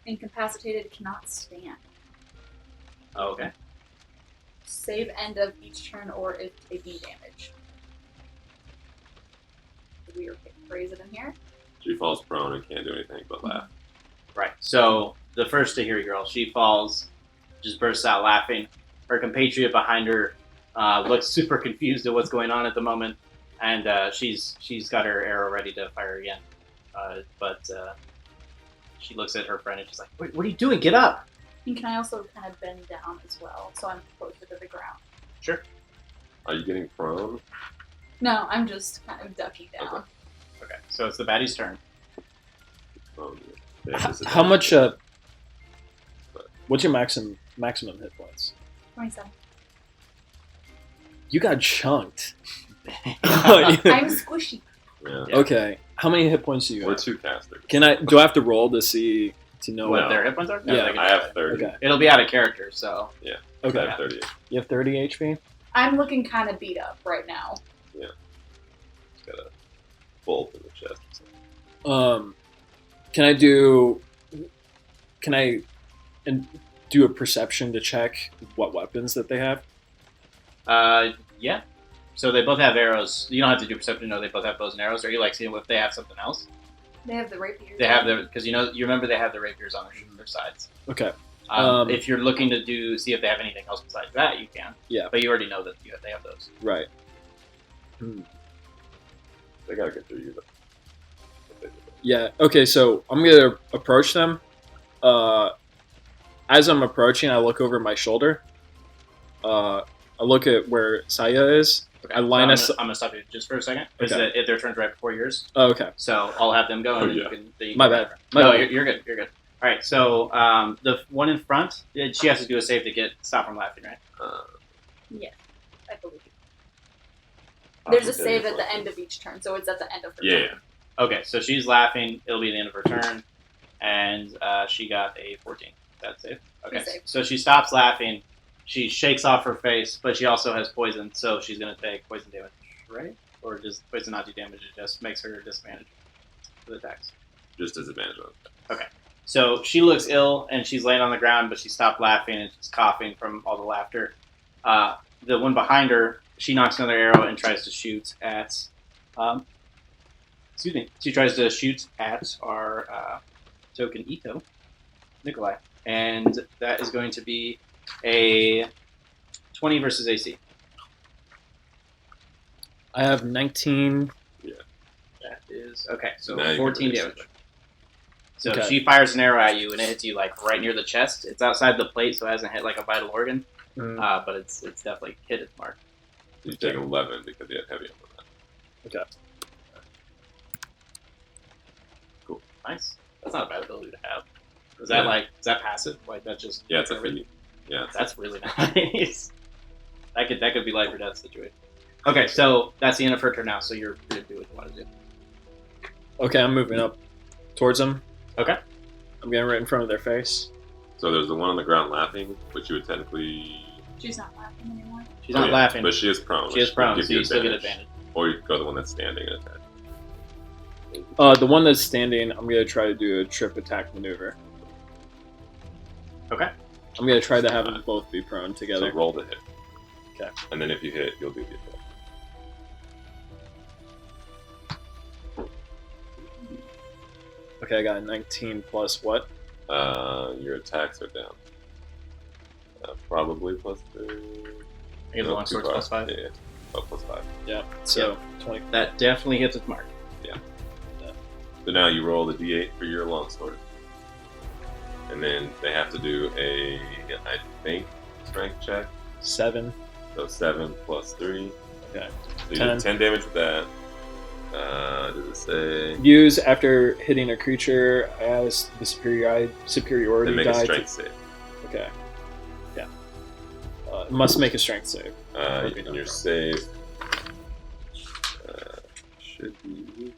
incapacitated, cannot stand. Oh, okay. Save end of each turn or if taking damage. We phrase it in here. She falls prone and can't do anything but laugh. Right. So the first Tahiri girl, she falls, just bursts out laughing. Her compatriot behind her looks super confused at what's going on at the moment, and she's got her arrow ready to fire again. But she looks at her friend and she's like, "What are you doing? Get up!" And can I also kind of bend down as well, so I'm closer to the ground? Sure. Are you getting prone? No, I'm just kind of ducking down. Okay. So it's the baddie's turn. Oh, yeah. How much? What's your maximum hit points? 27. You got chunked. I'm squishy. Yeah. Okay. How many hit points do you We're have? 2 casters. Do I have to roll to see to know What No. their hit points are? Yeah, they can I do have it. 30. Okay. It'll be out of character, so I Okay. have 30. You have 30 HP. I'm looking kind of beat up right now. It's got a bolt in the chest. Can I do a perception to check what weapons that they have? yeah. So they both have arrows. You don't have to do perception to know they both have bows and arrows. Are you like seeing if they have something else? They have the rapiers. They have because you remember they have the rapiers on their sides. Okay. If you're looking to see if they have anything else besides that, you can. Yeah. But you already know that they have those. Right. They gotta get through you, though. Yeah. Okay. So I'm gonna approach them. As I'm approaching, I look over my shoulder. I look at where Saiya is. Okay. I line us. I'm gonna stop you just for a second because Okay. their turn's right before yours. Oh, okay. So I'll have them go, and then Yeah. you can. Then you My can- bad. No, My bad. you're good. You're good. All right. So the one in front, she has to do a save to stop from laughing, right? Yeah, I believe. I'll There's a just save take at it the like end of each turn, so it's at the end of her Yeah. turn. Okay. So she's laughing. It'll be the end of her turn, and she got a 14. That's safe. Okay. She's safe. So she stops laughing. She shakes off her face, but she also has poison, so she's gonna take poison damage, right? Or does poison not do damage? It just makes her disadvantage for the attacks. Just disadvantage on it. So she looks ill, and she's laying on the ground, but she stopped laughing and she's coughing from all the laughter. The one behind her, she knocks another arrow and tries to shoot at. Excuse me. She tries to shoot at our token Ito, Nicolai, and that is going to be a 20 versus AC. I have 19. That is okay. So Now you can 14 release damage. it. So Okay. she fires an arrow at you, and it hits you like right near the chest. It's outside the plate, so it hasn't hit like a vital organ, but it's definitely hit its mark. You take 11 because you have heavy on that. Cool, nice. That's not a bad ability to have. Is that is that passive? Like that just Yeah, it's a feat. Yeah, That's really nice. That could be life or death situation. Okay, so that's the end of her turn now. So you're free to do what you want to do. Okay, I'm moving up towards them. Okay. I'm getting right in front of their face. So there's the one on the ground laughing, which you would technically. She's not laughing anymore. She's not yeah, laughing. But she is prone. She is which prone, gives so you still get advantage. Or you could go the one that's standing and attack. The one that's standing, I'm gonna try to do a trip attack maneuver. Okay. I'm gonna try to have them both be prone So together. roll the hit. Okay. And then if you hit, you'll do the attack. Okay, I got a 19 plus what? Your attacks are down. Probably plus 3. I guess the long sword's plus 5. Yeah, oh, plus 5. Yeah. So 20. That definitely hits its mark. So now you roll the d8 for your longsword. And then they have to do a, I think, strength check. 7. So 7 plus 3. Okay. So you 10. did 10 damage with that. Does it say? Use after hitting a creature as the They superiority make a die. strength save. Okay. Yeah. Must make a strength save. And your save should be.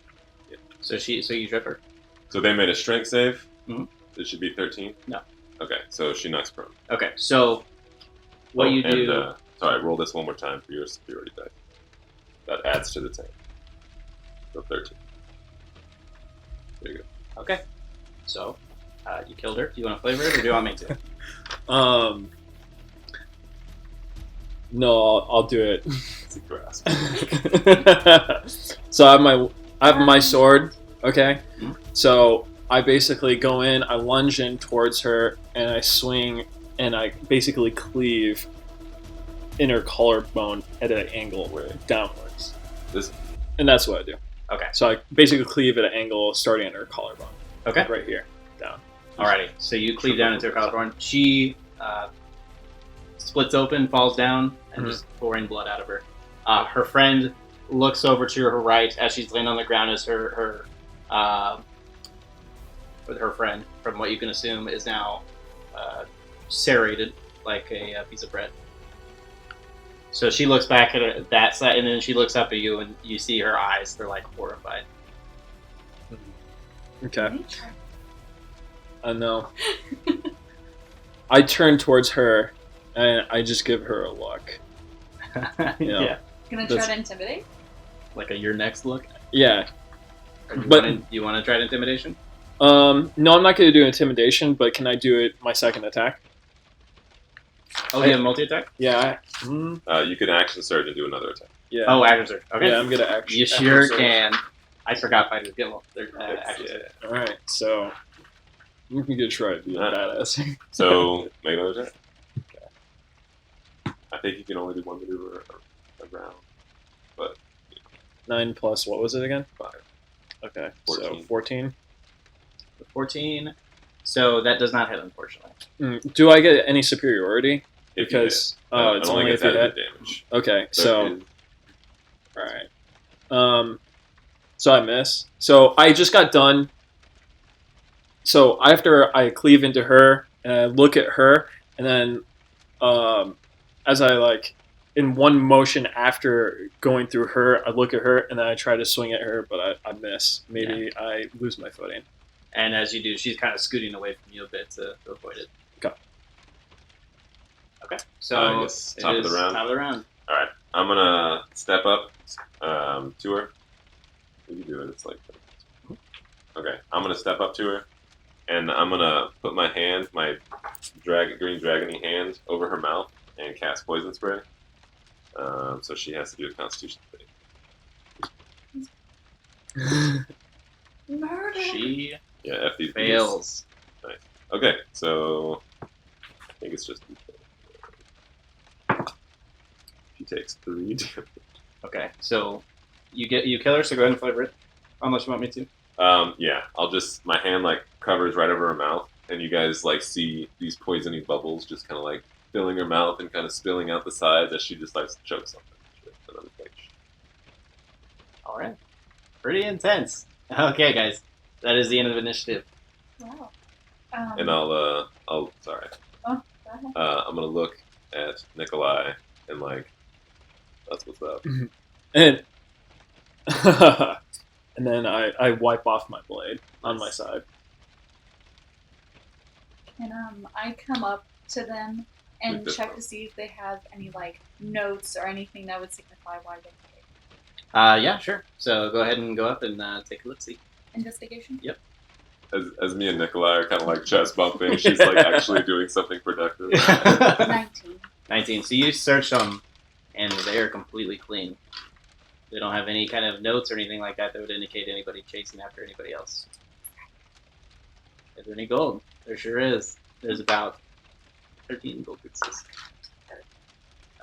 So you trip her. So they made a strength save. Mhm. It should be 13. No. Okay, so she knocks prone. Okay, so what you do? And, sorry, roll this one more time for your superiority die. That adds to the 10. So 13. There you Okay. So, you killed her. Do you want to flavor it, or do you want me to? No, I'll do it. go. It's a grasp. So I have my sword. Okay, Mhm. so I basically go in, I lunge in towards her, and I swing, and I basically cleave in her collarbone at an angle downwards. This And that's what I do. Okay. So I basically cleave at an angle starting at her collarbone. Okay. Right here, down. Alrighty. So you cleave down into her collarbone. She splits open, falls down, and just pouring blood out of her. Her friend looks over to her right as she's laying on the ground as her friend, from what you can assume, is now serrated like a piece of bread. So she looks back at that side, and then she looks up at you, and you see her eyes. They're like horrified. Okay. I know. I turn towards her, and I just give her a look. Yeah. Gonna That's- try to intimidate? Like a your next look. Yeah. Or But- you want to try intimidation? No, I'm not going to do intimidation, but can I do it my second attack? Oh, you have multi attack. Yeah. You can action surge and do another attack. Yeah. Oh, action surge. Okay. Yeah, I'm going to action. You sure can. I forgot fighters get their action surge. All right, so you can get try to be a badass. So make another attack. I think you can only do one maneuver a round. 9 plus what was it again? 5. Okay, 14. so 14. 14. So that does not hit, unfortunately. Do I get any superiority? If you Because hit. it's I only get if you that hit. damage. Okay, So so it is- alright. So I miss. So I just got done. So after I cleave into her and I look at her, and then as I in one motion after going through her, I look at her and then I try to swing at her, but I miss. Maybe I lose my footing. And as you do, she's kind of scooting away from you a bit to avoid it. Okay. Okay. So I guess it top of the is round. Top of the round. All right, I'm gonna step up to her. What are you doing? It's like okay. I'm gonna step up to her, and I'm gonna put my hand, my green dragony hand, over her mouth and cast poison spray. So she has to do a Constitution save. Murder! She Yeah, F these fails. Okay, so I think it's just she takes 3 damage. Okay. So you kill her. So go ahead and flavor it, unless you want me to. Yeah, I'll just my hand covers right over her mouth, and you guys see these poisony bubbles just kind of filling her mouth and kind of spilling out the sides as she just chokes on another page. All right. Pretty intense. Okay, guys. That is the end of initiative. Wow. And I'll sorry. Oh, go ahead. I'm gonna look at Nicolai and that's what's up. And and then I wipe off my blade on my side. Can I come up to them and With this check one. to see if they have any notes or anything that would signify why they came? Yeah, sure. So go ahead and go up and take a look. See. Investigation? Yep. As me and Nicolai are kind of chest bumping, she's actually doing something productive. 19. 19. So you search them, and they are completely clean. They don't have any kind of notes or anything like that would indicate anybody chasing after anybody else. Is there any gold? There sure is. There's about 13 gold pieces.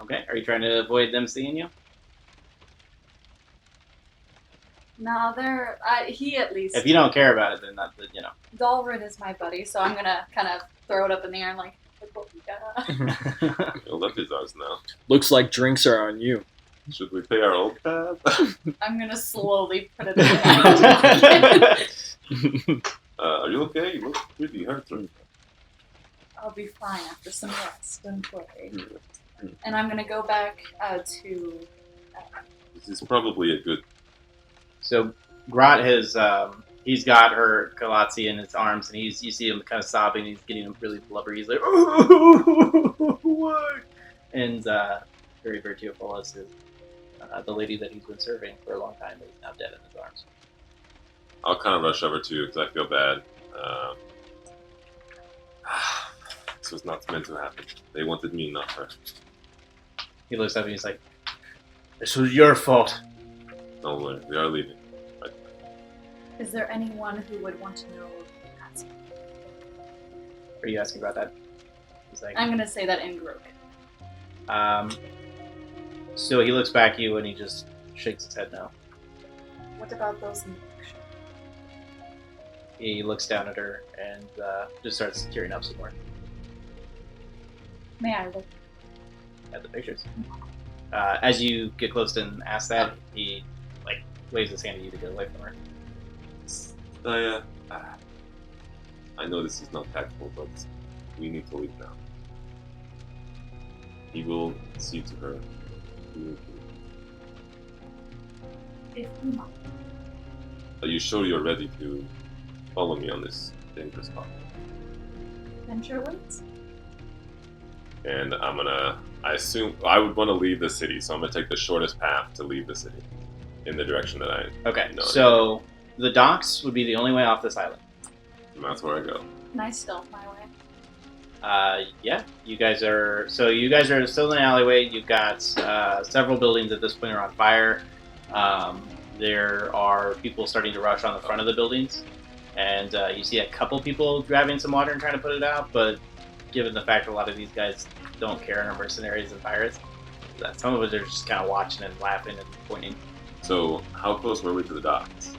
Okay. Are you trying to avoid them seeing you? No, they're he at least. If you don't care about it, then not. Dahl'ren is my buddy, so I'm gonna kind of throw it up in the air and look what we got. Well, that is ours now. Looks like drinks are on you. Should we pay our old tab? I'm gonna slowly put it in my pocket. Are you okay? You look really hurt. I'll be fine after some rest. Don't worry. And I'm gonna go back to. This is probably a good. So Grot has he's got her Galatzi in his arms, and you see him kind of sobbing. He's getting really blubbery. He's like, "Oh, what?" And very, very tearful as his the lady that he's been serving for a long time is now dead in his arms. I'll kind of rush over to you because I feel bad. This was not meant to happen. They wanted me, not her. He looks up and he's like, "This was your fault." Don't worry, we are leaving. Is there anyone who would want to know that? Are you asking about that? He's like, I'm gonna say that in Grook. So he looks back at you and he just shakes his head no. What about those in the picture? He looks down at her and just starts tearing up some more May I look? at the pictures. As you get close and ask that, he like waves his hand at you to get away from her. Saiya, I know this is not tactful, but we need to leave now. He will see to her. If we might. Are you sure you're ready to follow me on this dangerous path? Venture waits? And I assume, I would want to leave the city, so I'm going to take the shortest path to leave the city in the direction that I Okay, know. so the docks would be the only way off this island. And that's where I go. Can I stealth my way? Yeah, you guys are still in the alleyway. You've got several buildings at this point are on fire. There are people starting to rush on the front of the buildings, and you see a couple people grabbing some water and trying to put it out, but given the fact a lot of these guys don't care and are mercenaries and pirates, that some of us are just kind of watching and laughing and pointing. So, how close were we to the docks?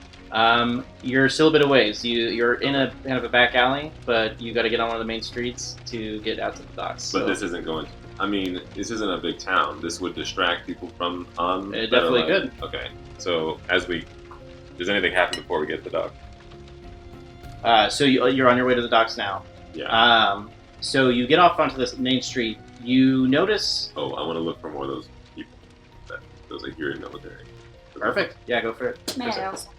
You're still a bit of ways. You're in a kind of a back alley, but you got to get on one of the main streets to get out to the docks. But so. this isn't going to... I mean, this isn't a big town. This would distract people from... It definitely could. Okay, so as we... Does anything happen before we get to the dock? So you're on your way to the docks now. Yeah. So you get off onto this main street. You notice... Oh, I want to look for more of those people. Those are here in military. Perfect. Yeah, go for it. May I also?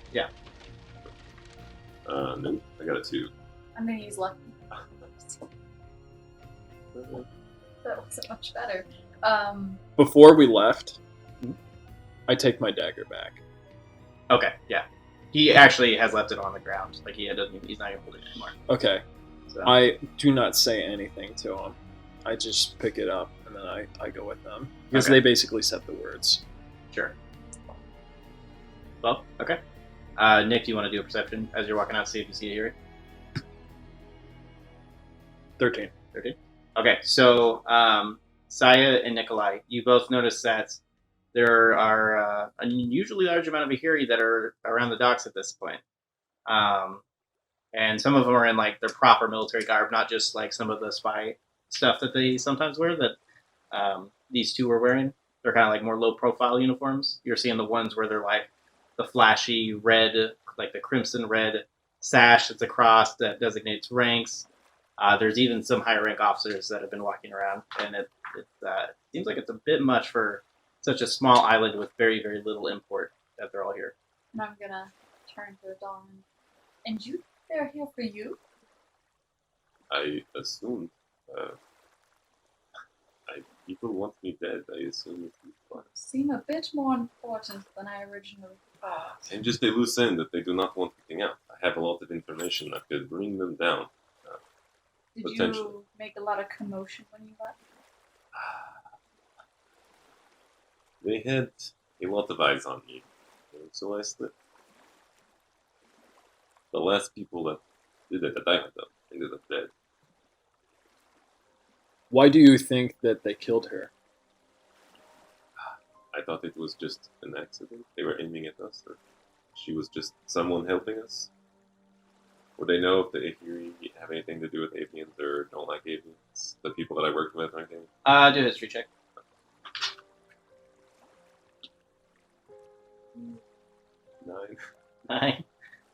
No, I got a 2. I'm gonna use lucky. That wasn't much better. Before we left, I take my dagger back. Okay, yeah. He actually has left it on the ground. Like he's not going to hold it anymore. Okay. So. I do not say anything to him. I just pick it up and then I go with them. Because Okay. they basically set the words. Sure. Well, okay. Nick, do you want to do a perception as you're walking out, see if you see it here? 13. Okay, so Saiya and Nicolai, you both notice that there are an unusually large amount of Ahiri that are around the docks at this point. And some of them are in like their proper military garb, not just like some of the spy stuff that they sometimes wear that these two are wearing. They're kind of like more low-profile uniforms. You're seeing the ones where they're like the flashy red, like the crimson red sash that's across that designates ranks. There's even some higher rank officers that have been walking around, and it seems like it's a bit much for such a small island with very, very little import that they're all here. And I'm gonna turn to Dahl'ren. And you? They're here for you? I assumed... people want me dead. I assume it's fun. Seem a bit more important than I originally thought. And just a loose end that they do not want picking out. I have a lot of information that could bring them down. Did Potentially. you make a lot of commotion when you left? They had a lot of eyes on me, and so I slipped. The last people that did it, that I had done, ended up dead. Why do you think that they killed her? I thought it was just an accident. They were aiming at us, or she was just someone helping us. Would they know if the Ahiri have anything to do with avians or don't like avians? The people that I worked with or anything? Do a history check.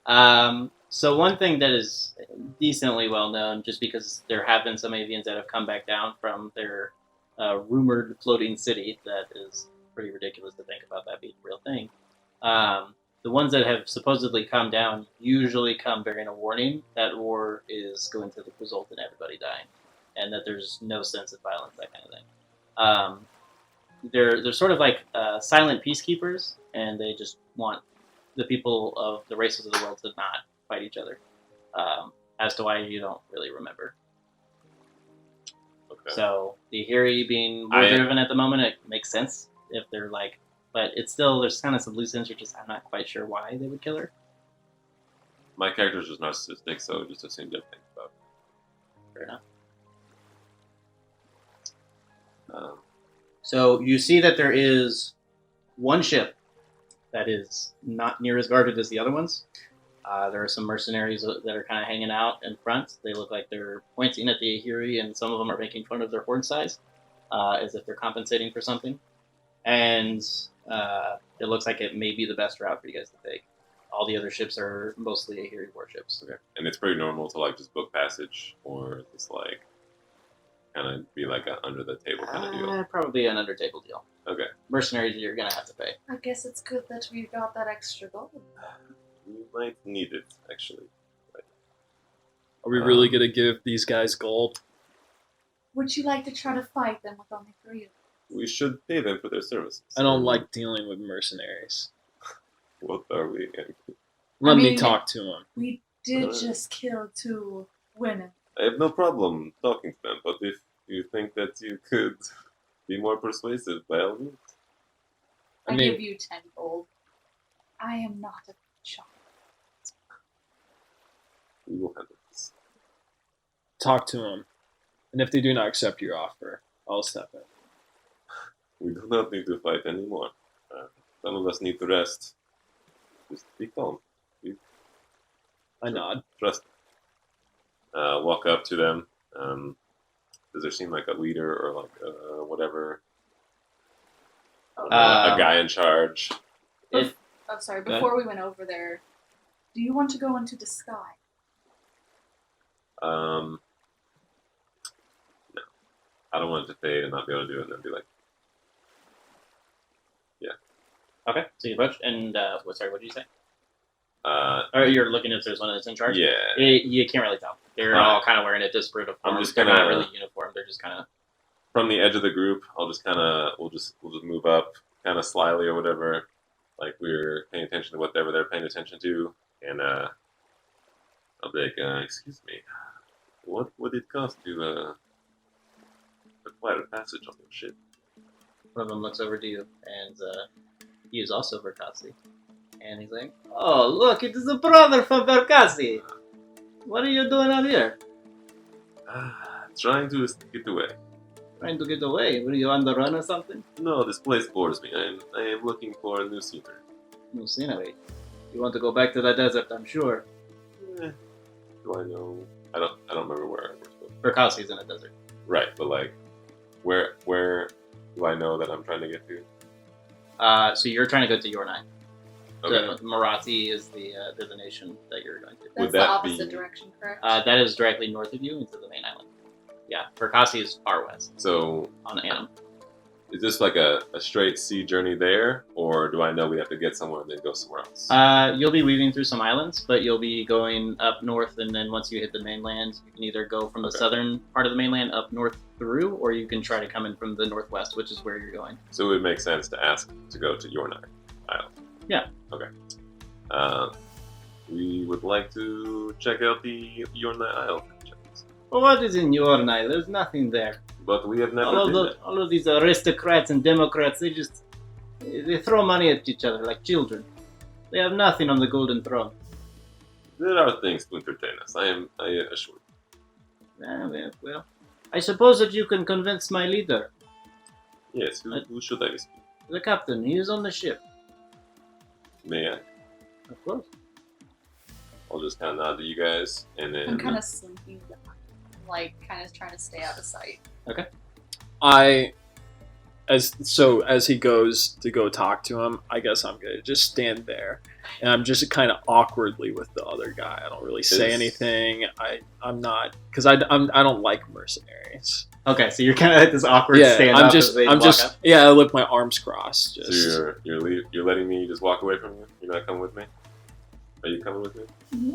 9. So one thing that is decently well known, just because there have been some avians that have come back down from their rumored floating city, that is pretty ridiculous to think about that being a real thing. The ones that have supposedly come down usually come bearing a warning that war is going to result in everybody dying, and that there's no sense of violence, that kind of thing. They're sort of like silent peacekeepers, and they just want the people of the races of the world did not fight each other. As to why, you don't really remember. Okay. So the Hiri being more driven at the moment, it makes sense if they're like, but it's still, there's kind of some loose ends. I'm not quite sure why they would kill her. My character's just narcissistic, so just assumed everything about it. Fair enough. Um, So you see that there is one ship that is not near as guarded as the other ones. There are some mercenaries that are kind of hanging out in front. They look like they're pointing at the Ahiri, and some of them are making fun of their horn size, as if they're compensating for something. And it looks like it may be the best route for you guys to take. All the other ships are mostly Ahiri warships. okay. And it's pretty normal to like just book passage, or just like kind of be like a under the table kind of deal. Probably an under table deal. Okay. Mercenaries, you're gonna have to pay. I guess it's good that we got that extra gold. We might need it actually. Are we really gonna give these guys gold? Would you like to try to fight them with only 3 of them? We should pay them for their services. I don't like dealing with mercenaries. What are we again? Let me mean- talk to them. We did just kill 2 women. I have no problem talking to them, but if you think that you could be more persuasive, by all means. I I mean- give you 10 gold. I am not a child. We will handle this. Talk to them. And if they do not accept your offer, I'll step in. We do not need to fight anymore. Some of us need to rest. Just be calm. I nod. Trust. Walk up to them. Does there seem like a leader or like whatever? A guy in charge? It, Oh, sorry. Go ahead. Before we went over there, do you want to go into disguise? No. I don't want it to fade and not be able to do it and then be like, okay, so you approach, and what did you say? uh, Or you're looking if there's one that's in charge? yeah. You can't really tell. They're Alright. all kind of wearing a disparate of I'm forms. just They're not gonna- really uniform. They're just kind of. From the edge of the group, I'll just kind of we'll just move up, kind of slyly or whatever, like we're paying attention to whatever they're paying attention to, and I'll be like, excuse me, what would it cost to acquire a passage on your ship? One of them looks over to you, and he is also Verkasi. And he's like, "Oh, look, it is a brother from Verkasi. What are you doing out here? Trying to get away. Trying to get away? Were you on the run or something? No, this place bores me. I am looking for a new scenery. No scenery. You want to go back to the desert, I'm sure. Do I know? I don't remember where we're supposed to. Verkasi's in a desert. Right, but like, where do I know that I'm trying to get to? So you're trying to go to Yornai. Okay. So Marathi is the nation that you're going to. That's Would the that opposite be- direction, correct? That is directly north of you into the main island. Yeah, Verkasi is far west So on Annam. is this like a straight sea journey there, or do I know we have to get somewhere and then go somewhere else? You'll be weaving through some islands, but you'll be going up north, and then once you hit the mainland, you can either go from the Okay. southern part of the mainland up north through, or you can try to come in from the northwest, which is where you're going. So it would make sense to ask to go to Yornai Island. Yeah. Okay. We would like to check out the Yornai Isle. Well, what is in Yornai? There's nothing there. But we have never been there. All of these aristocrats and democrats, they throw money at each other like children. They have nothing on the golden throne. There are things to entertain us. I assure you. Well, I suppose that you can convince my leader, Yes, who should I speak? the captain. He is on the ship. May I? Of course. I'll just kind of nod to you guys, and then I'm kind of slinking back, like kind of trying to stay out of sight. As he goes to go talk to him, I guess I'm gonna just stand there, and I'm just kind of awkwardly with the other guy. I don't really say Is- anything. I'm not because I don't like mercenaries. Okay, so you're kind of at this awkward Yeah, stand I'm up just as they walk up. I look my arms crossed. So Just you're letting me just walk away from you? You're not coming with me? Are you coming with me?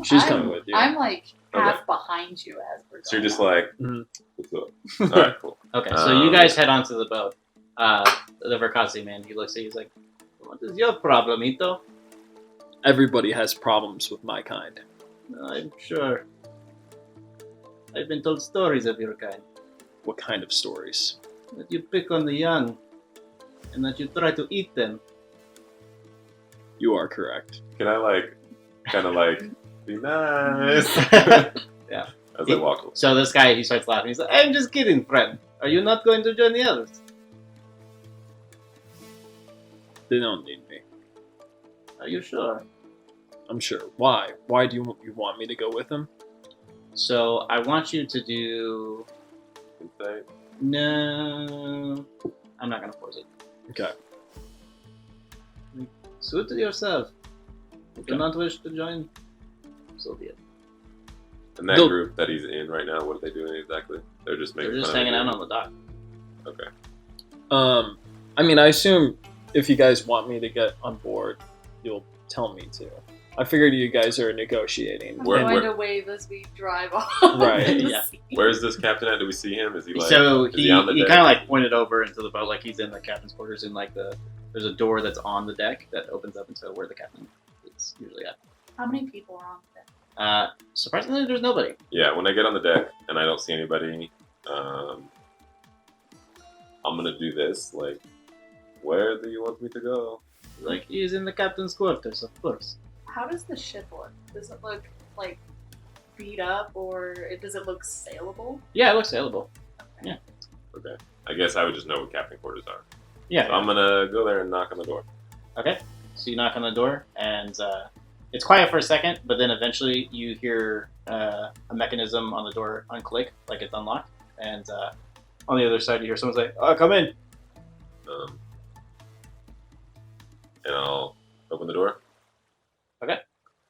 She's I'm- coming with you. I'm like half Okay. behind you as we're going. So you're just up. like, Mhm. what's up? All right, cool. Okay, so you guys head onto the boat. The Verkasi man, he looks at you, he's like, "What is your problem, Ito?" Everybody has problems with my kind. I'm sure. I've been told stories of your kind. What kind of stories? That you pick on the young, and that you try to eat them. You are correct. Can I kind of be nice? Yeah. As I walk away. So this guy, he starts laughing. He's like, I'm just kidding, friend. Are you not going to join the others? They don't need me. Are you sure? I'm sure. Why? Why do you want me to go with them? So I want you to do... Insight. No... I'm not going to force it. Okay. Suit it yourself. If you Okay. do not wish to join, so be it. And that They'll- group that he's in right now, what are they doing exactly? They're just making They're just fun of hanging him. out on the dock. Okay. I mean, I assume if you guys want me to get on board, you'll tell me to. I figured you guys are negotiating. I'm Where- going where- to wave as we drive off. Right, in the yeah. sea. Where's this captain at? Do we see him? Is he So is he on the deck? kind of pointed over into the boat, like he's in the captain's quarters. In there's a door that's on the deck that opens up into where the captain is usually at. How many people are on there? Surprisingly, there's nobody. Yeah, when I get on the deck and I don't see anybody, I'm gonna do this. Where do you want me to go? Like he's in the captain's quarters, of course. How does the ship look? Does it look like beat up, or does it look sailable? Yeah, it looks sailable. Okay. I guess I would just know what captain quarters are. Yeah. So I'm gonna go there and knock on the door. Okay. So you knock on the door, and it's quiet for a second, but then eventually you hear a mechanism on the door unclick, like it's unlocked, and on the other side you hear someone say, "Oh, come in." And I'll open the door.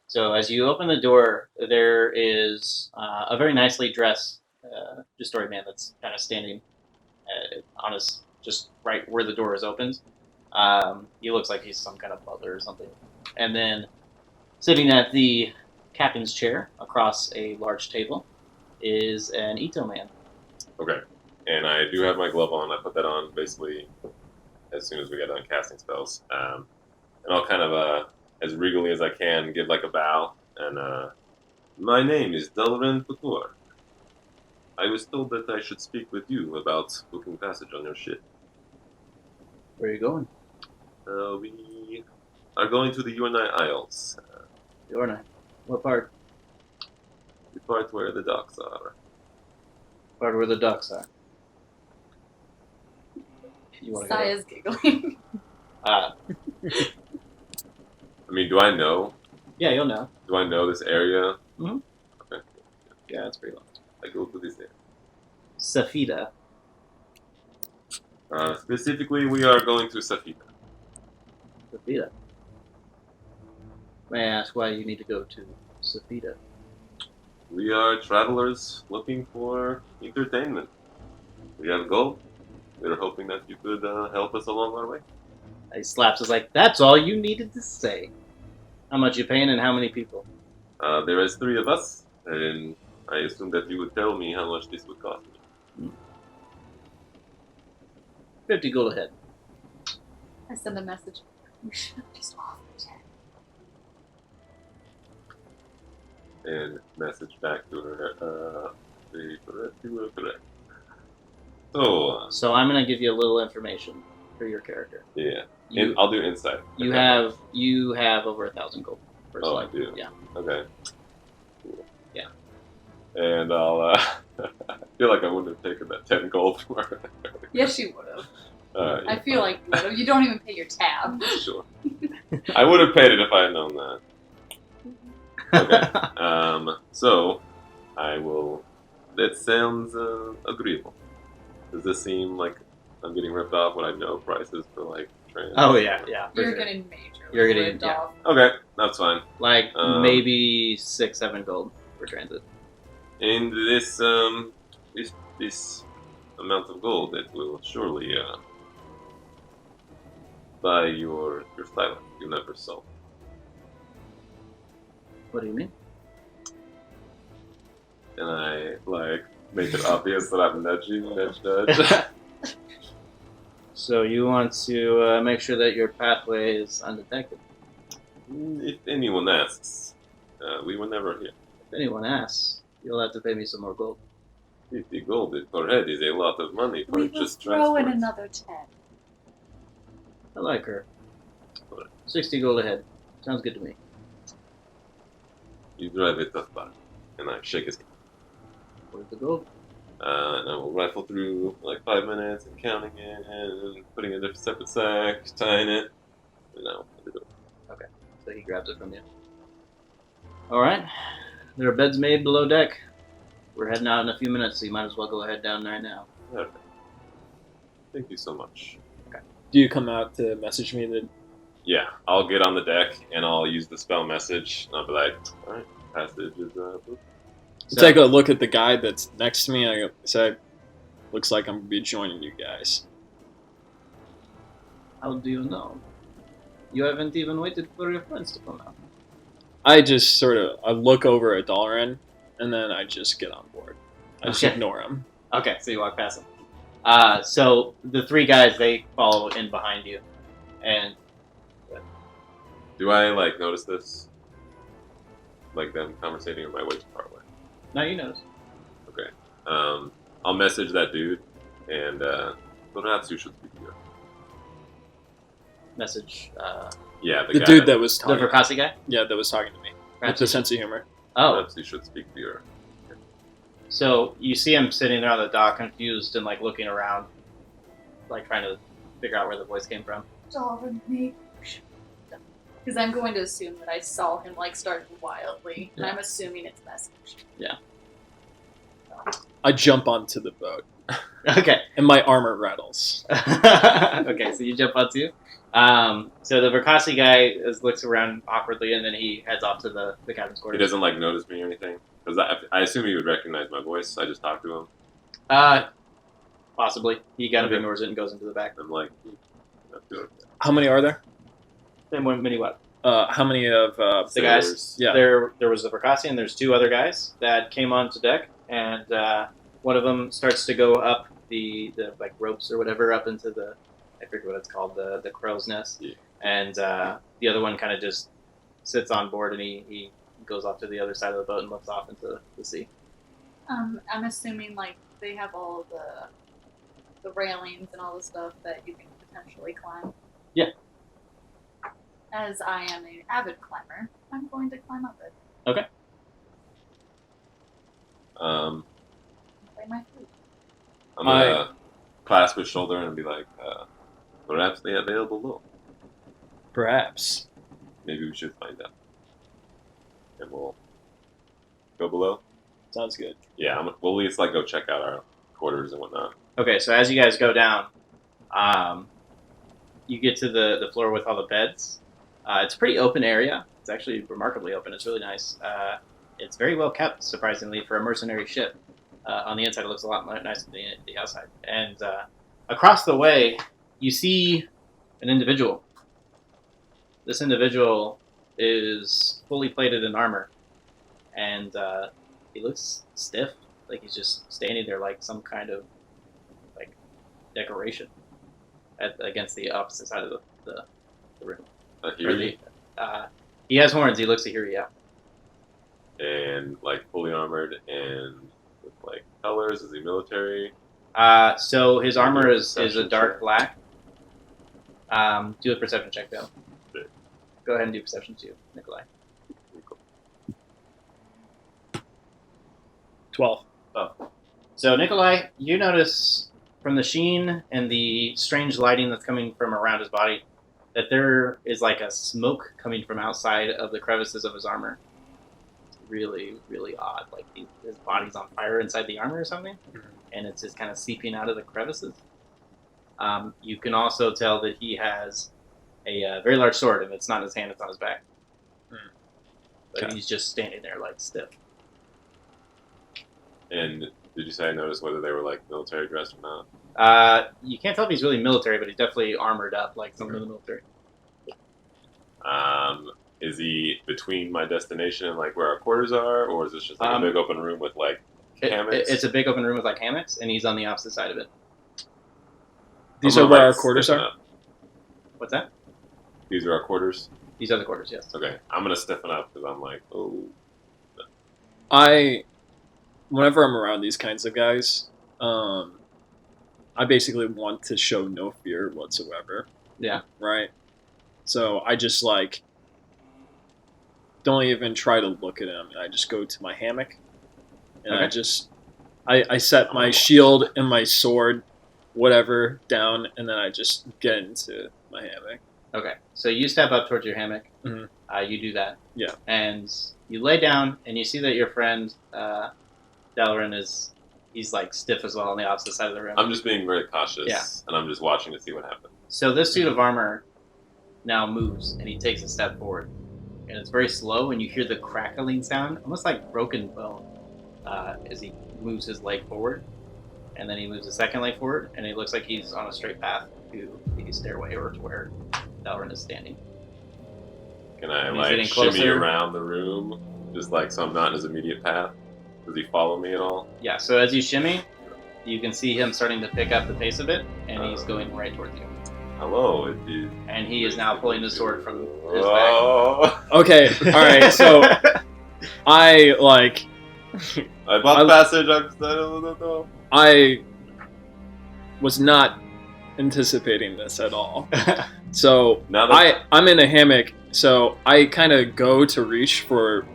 So as you open the door, there is a very nicely dressed Justori man that's kind of standing on his just right where the door is opened. He looks like he's some kind of butler or something. And then sitting at the captain's chair across a large table is an Ito man. Okay. And I do have my glove on. I put that on basically as soon as we get done casting spells. And I'll kind of, as regally as I can, give a bow. And my name is Dahl'ren. I was told that I should speak with you about booking passage on your ship. Where are you going? We are going to the Yornai Isles, Yorna. What part? the part where the docks are. Part where the ducks are. You want to go? Saya's giggling. I mean, do I know? Yeah, you'll know. Do I know this area? Yeah, it's pretty long. I go to this area. Safida. Specifically, we are going to Safida. Safida. May I ask why you need to go to Safida? We are travelers looking for entertainment. We have gold. We're hoping that you could help us along our way. He slaps us like, that's all you needed to say. How much you paying and how many people? There is 3 of us, and I assume that you would tell me how much this would cost me. 50 gold ahead. I send a message. We should have just offered it. And message back to her. Correct. So, So I'm going to give you a little information for your character. yeah. You, I'll do insight. you Okay. have over 1,000 gold. Oh, I personally. do? Yeah. Okay. Cool. Yeah. And I'll, I feel like I wouldn't have taken that 10 gold for her. Yes, you would have. Yeah, I feel like you would have. You don't even pay your tab. Sure. I would have paid it if I had known that. Okay. So, I will... That sounds agreeable. Does this seem like I'm getting ripped off when I know prices for, trans? Oh, yeah, for You're sure. getting major. You're getting- ripped yeah. off. Okay, that's fine. Like, maybe 6-7 gold for transit. And this this amount of gold, it will surely buy your silence you never saw. What do you mean? And I make it obvious that I'm nudging, nudge. So you want to make sure that your pathway is undetected. If anyone asks, we were never here. If anyone asks, you'll have to pay me some more gold. 50 gold per head is a lot of money for We will just throw in transport. another 10. I like her. 60 gold ahead. Sounds good to me. You drive a tough bar. And I shake his hand. Where's the gold? And I will rifle through like 5 minutes and counting it and putting it in a separate sack, tying it, and I'll put it over. So he grabs it from you. Alright. There are beds made below deck. We're heading out in a few minutes, so you might as well go ahead down right now. Okay. Thank you so much. Do you come out to message me? That Yeah, I'll get on the deck and I'll use the spell message. And I'll be like, alright, passage is So- take a look at the guy that's next to me. I say, looks like I'm gonna be joining you guys. How do you know? You haven't even waited for your friends to come out. I just I look over at Dahl'ren, and then I just get on board. I just Okay. ignore him. Okay, so you walk past them. So the three guys, they follow in behind you. And Do I like notice this? Like them conversating or am I way too far away? now you notice. Okay. I'll message that dude and perhaps you should speak to him. Message Yeah, The guy dude that was the talking. Verkasi guy. Yeah, that was talking to me. With Perhaps the you- sense of humor. Oh, Perhaps you should speak to your. so you see him sitting there on the dock, confused and like looking around, like trying to figure out where the voice came from. Dahl'ren, me. Because I'm going to assume that I saw him like start wildly, and Yeah. I'm assuming it's message. I jump onto the boat, Okay. and my armor rattles. Okay, so you jump onto. So the Verkasi guy looks around awkwardly, and then he heads off to the captain's He quarters. doesn't like notice me or anything because I assume he would recognize my voice. I just talked to him. Possibly. He kind of Okay. ignores it and goes into the back. I'm like, not good. How many are there? Then one mini what? How many of The guys? Sailors. Yeah. There was the Verkasi, and there's two other guys that came onto deck, and one of them starts to go up the like ropes or whatever up into the, I forget what it's called, the crow's nest, Yeah. and the other one kind of just sits on board, and he goes off to the other side of the boat and looks off into the sea. I'm assuming like they have all the railings and all the stuff that you can potentially climb. Yeah. As I am an avid climber, I'm going to climb up it. Play my flute. I'm gonna clasp his shoulder and be like, perhaps they are available below. Perhaps. Maybe we should find out. And we'll go below. Sounds good. Yeah, we'll at least like go check out our quarters and whatnot. Okay, so as you guys go down, you get to the floor with all the beds. It's a pretty open area. It's actually remarkably open. It's really nice. It's very well kept, surprisingly, for a mercenary ship. On the inside, it looks a lot nicer than the outside. And across the way, you see an individual. This individual is fully plated in armor, and he looks stiff, like he's just standing there like some kind of like decoration against the opposite side of the room. He has horns. He looks to hear you out. And like fully armored and with like colors. Is he military? So his armor is a Perception dark check. black. Do a perception check though. Okay. Go ahead and do perception too, Nicolai. 12. So Nicolai, you notice from the sheen and the strange lighting that's coming from around his body that there is like a smoke coming from outside of the crevices of his armor. It's really, really odd. Like his body's on fire inside the armor or something, and it's just kind of seeping out of the crevices. You can also tell that he has a very large sword, and it's not in his hand; it's on his back. But Okay. he's just standing there like stiff. And did you say I noticed whether they were like military dressed or not? You can't tell if he's really military, but he's definitely armored up like someone in the military. Is he between my destination and like where our quarters are, or is this just like a big open room with like hammocks? It's a big open room with like hammocks, and he's on the opposite side of it. These I'm are where gonna, our like, quarters stiffen are? up. What's that? These are our quarters. These are the quarters, yes. Okay, I'm gonna stiffen up because I'm like, oh. Whenever I'm around these kinds of guys, I basically want to show no fear whatsoever. Yeah. Right? So I just like don't even try to look at him. I just go to my hammock and I set my shield and my sword, whatever, down, and then I just get into my hammock. Okay, so you step up towards your hammock. Mhm. You do that. Yeah. And you lay down, and you see that your friend Dahl'ren he's like stiff as well on the opposite side of the room. I'm just being very cautious, Yeah. and I'm just watching to see what happens. So this suit of armor now moves, and he takes a step forward. And it's very slow, and you hear the crackling sound, almost like broken bone, as he moves his leg forward. And then he moves a second leg forward, and it looks like he's on a straight path to the stairway or to where Dahl'ren is standing. Can I He's getting like shimmy closer. around the room, just like so I'm not in his immediate path? Does he follow me at all? Yeah, so as you shimmy, you can see him starting to pick up the pace of it, and he's going right towards you. Hello, And he is now pulling the sword from his Oh, Okay, alright, so I I bought passage. I don't know. I was not anticipating this at all. So Now that I'm in a hammock, so I kind of go to reach for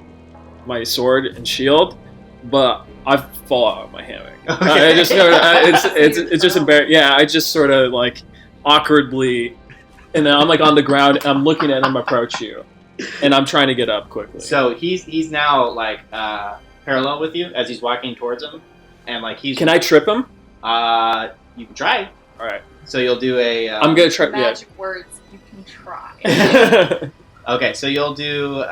my sword and shield, but I fall out of my hammock. Okay. I just it's just embarrassing. Yeah, I just sort of like awkwardly, and then I'm like on the ground, and I'm looking at him approach you, and I'm trying to get up quickly. So he's now like parallel with you as he's walking towards him, and like he's. Can I trip him? You can try. All right, So you'll do a. I'm gonna try. Magic words, you can try. Yeah. Okay, so you'll do.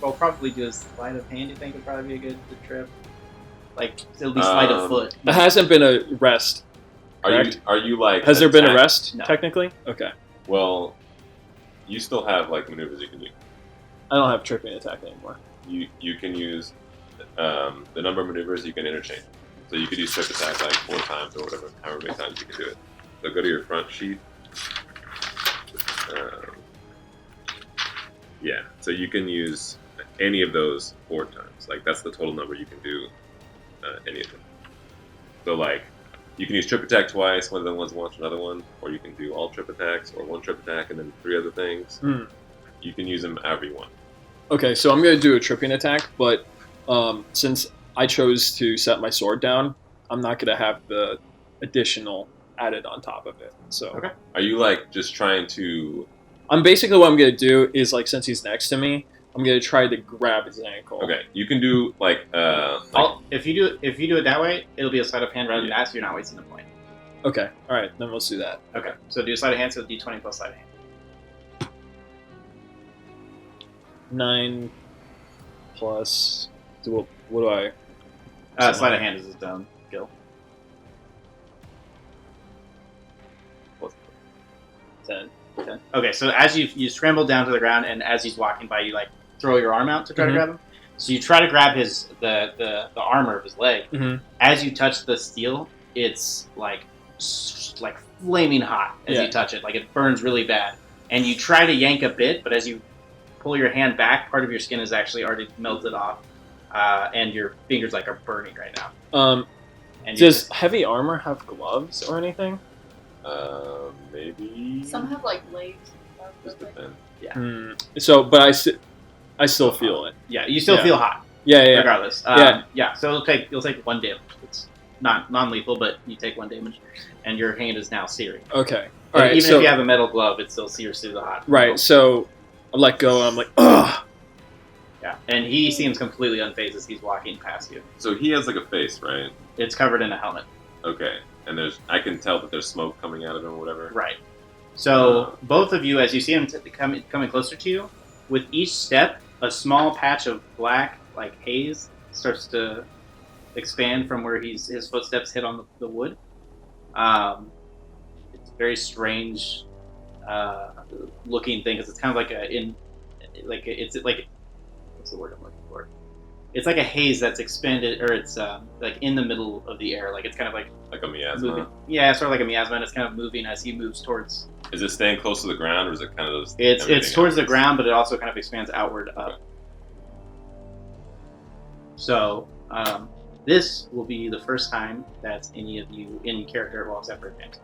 We'll probably do a sleight of hand. You think would probably be a good trip, like at least sleight of foot. It hasn't been a rest. Correct? are you like? Has there been a attack- rest No. technically? Okay, Well, you still have like maneuvers you can do. I don't have tripping attack anymore. You can use the number of maneuvers you can interchange. So you could use trip attack like 4 times or whatever, however many times you can do it. So go to your front sheet. Yeah, so you can use any of those 4 times. Like that's the total number you can do any of them. So like you can use trip attack twice, one of them ones launch another one, or you can do all trip attacks, or 1 trip attack and then 3 other things. You can use them however you want. Okay, so I'm gonna do a tripping attack, but since I chose to set my sword down, I'm not gonna have the additional added on top of it. So Okay. Are you like just trying to? I'm basically what I'm gonna do is like since he's next to me, I'm gonna try to grab his ankle. Okay, you can do like If you do it that way, it'll be a sleight of hand rather than that, so you're not wasting a point. Okay. All right. Then let's do that. Okay, so do a sleight of hand, so d20 plus sleight of hand. 9 plus. What do I? Sleight of hand is his skill. 10. Okay, so as you scramble down to the ground, and as he's walking by, you like throw your arm out to try to Mhm. grab him. So you try to grab the armor of his leg. Mhm. As you touch the steel, it's like flaming hot as Yeah. you touch it. Like it burns really bad, and you try to yank a bit, but as you pull your hand back, part of your skin is actually already melted off, and your fingers like are burning right now. And you Does heavy armor have gloves or anything? maybe. Some have like legs and Just stuff. depends. So, but I still feel it. yeah, you still Yeah. feel hot Yeah. regardless. Yeah. So you'll take 1 damage. It's not non-lethal, but you take 1 damage, and your hand is now searing. Okay. All All right. even So if you have a metal glove, it still sears through the hot. right. So I let go, and I'm like, ugh. Yeah, and he seems completely unfazed as he's walking past you. So he has like a face, right? It's covered in a helmet. Okay, and I can tell that there's smoke coming out of him or whatever. Right. So both of you, as you see him coming closer to you, with each step, a small patch of black, like haze, starts to expand from where his footsteps hit on the wood. It's a very strange looking thing because it's kind of like what's the word I'm looking for? It's like a haze that's expanded, or it's like in the middle of the air. Like it's kind of like Like a miasma. moving. Yeah, sort of like a miasma, and it's kind of moving as he moves towards Is it staying close to the ground, or is it kind of just It's towards the outwards? ground, but it also kind of expands outward up. Okay. So this will be the first time that any of you in character, well, except for James,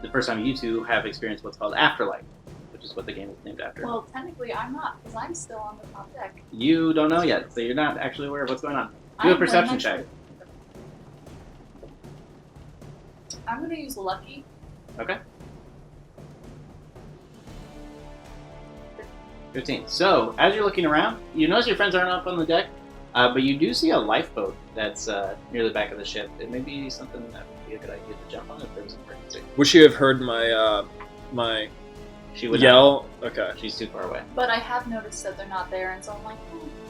the first time you two have experienced what's called Afterlight, which is what the game is named after. Well, technically, I'm not, because I'm still on the top deck. You don't know yet, so you're not actually aware of what's going on. Do a I'm perception wearing my check. shirt. I'm going to use Lucky. Okay. 15. So, as you're looking around, you notice your friends aren't up on the deck, but you do see a lifeboat that's near the back of the ship. It may be something that would be a good idea to jump on if there was an emergency. Would she have heard my my She would yell? Okay. not. She's too far away. But I have noticed that they're not there, and so I'm like,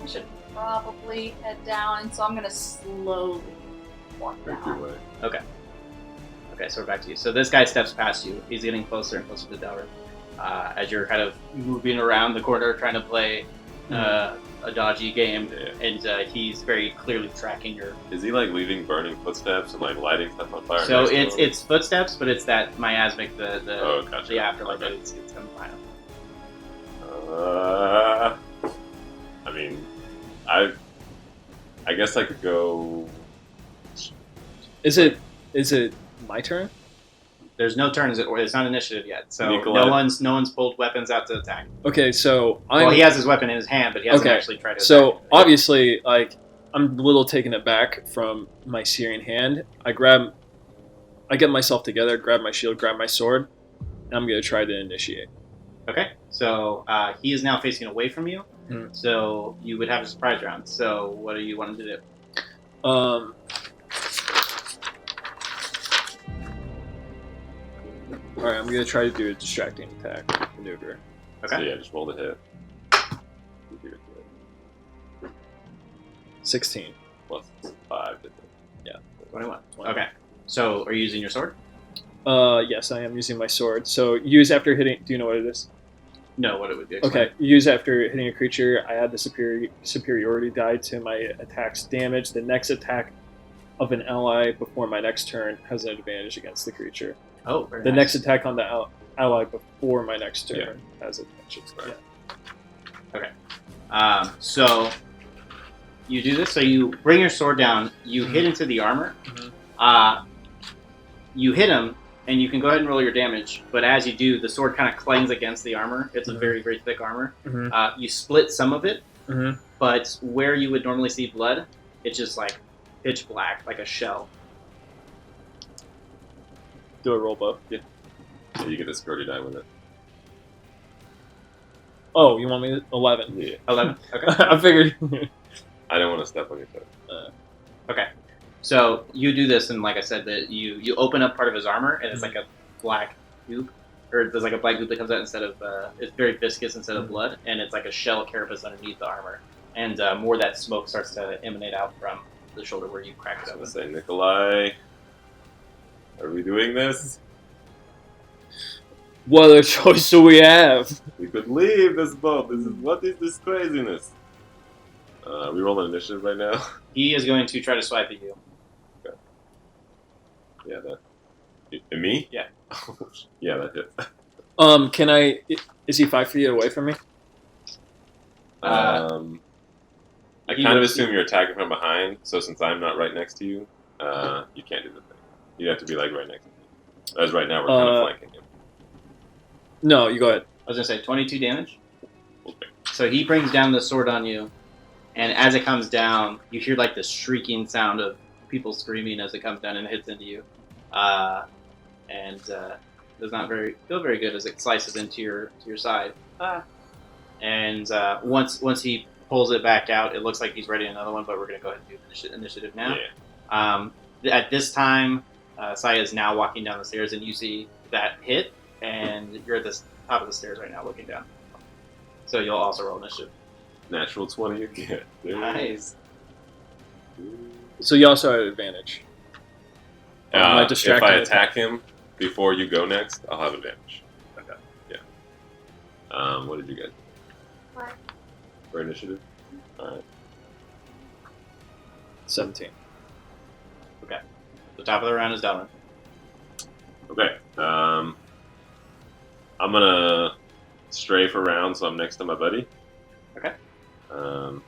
I should probably head down, and so I'm going to slowly walk Make your down. way. Okay, so we're back to you. So this guy steps past you. He's getting closer and closer to Dahl'ren. As you're kind of moving around the corner trying to play a dodgy game, Yeah. and he's very clearly tracking your... Is he like leaving burning footsteps and like lighting stuff on fire? So next to him? it's footsteps, but it's that miasmic, Oh, gotcha. the afterlife Okay. that it's coming behind him. I mean, I guess I could go. Is it my turn? There's no turns, or it's not initiative yet, so Nicolai. no one's pulled weapons out to attack. Okay, so Well, he has his weapon in his hand, but he hasn't Okay, actually tried to So attack. obviously, like, I'm a little taken aback from my Syrian hand. I get myself together, grab my shield, grab my sword, and I'm gonna try to initiate. Okay, so he is now facing away from you, so you would have a surprise round. So what do you want him to do? All right, I'm gonna try to do a distracting attack maneuver. Okay. So yeah, just roll the hit. 16. Plus 5. 21. 20. Okay, so are you using your sword? Yes, I am using my sword. So use after hitting. Do you know what it is? No, what it would be. Okay, use after hitting a creature. I add the superiority die to my attack's damage. The next attack of an ally before my next turn has an advantage against the creature. Oh, very The nice. next attack on the ally before my next turn has advantage. Right. Yeah. So you do this. So you bring your sword down. You hit into the armor. You hit him, and you can go ahead and roll your damage. But as you do, the sword kind of clangs against the armor. It's a very, very thick armor. Mhm. You split some of it, Mhm. but where you would normally see blood, it's just like pitch black, like a shell. Do a roll bow. Yeah, you get the security die with it. Oh, you want me to 11? Yeah. 11. Okay. I figured. I don't want to step on your toe. Okay. So you do this, and like I said, that you open up part of his armor, and it's like a black goop, or there's like a black goop that comes out instead of it's very viscous instead of blood, and it's like a shell carapace underneath the armor, and more of that smoke starts to emanate out from the shoulder where you cracked it I was open. gonna say, Nicolai, are we doing this? What other choice do we have? We could leave this boat. What is this craziness? We roll an initiative right now. He is going to try to swipe at you. Yeah, that. And me? Yeah. Yeah, that hit. Can I? Is he 5 feet away from me? I he kind of was- assume you're attacking from behind, so since I'm not right next to you, you can't do the thing. You have to be like right next to me. As right now, we're kind of flanking him. No, you go ahead. I was gonna say 22 damage. Okay. So he brings down the sword on you, and as it comes down, you hear like the shrieking sound of people screaming as it comes down and hits into you, and does not feel very good as it slices into your side. And once he pulls it back out, it looks like he's ready another one, but we're gonna go ahead and do the initiative now. Yeah. At this time, Saiya is now walking down the stairs, and you see that hit, and you're at the top of the stairs right now, looking down. So you'll also roll initiative. Natural 20 again. Nice. So you also have advantage. Am I If distracted? I attack him before you go next, I'll have advantage. Okay. Yeah. What did you get? What? For initiative? Alright. 17. The top of the round is Dahl'ren. Okay. I'm gonna strafe around so I'm next to my buddy. Okay. And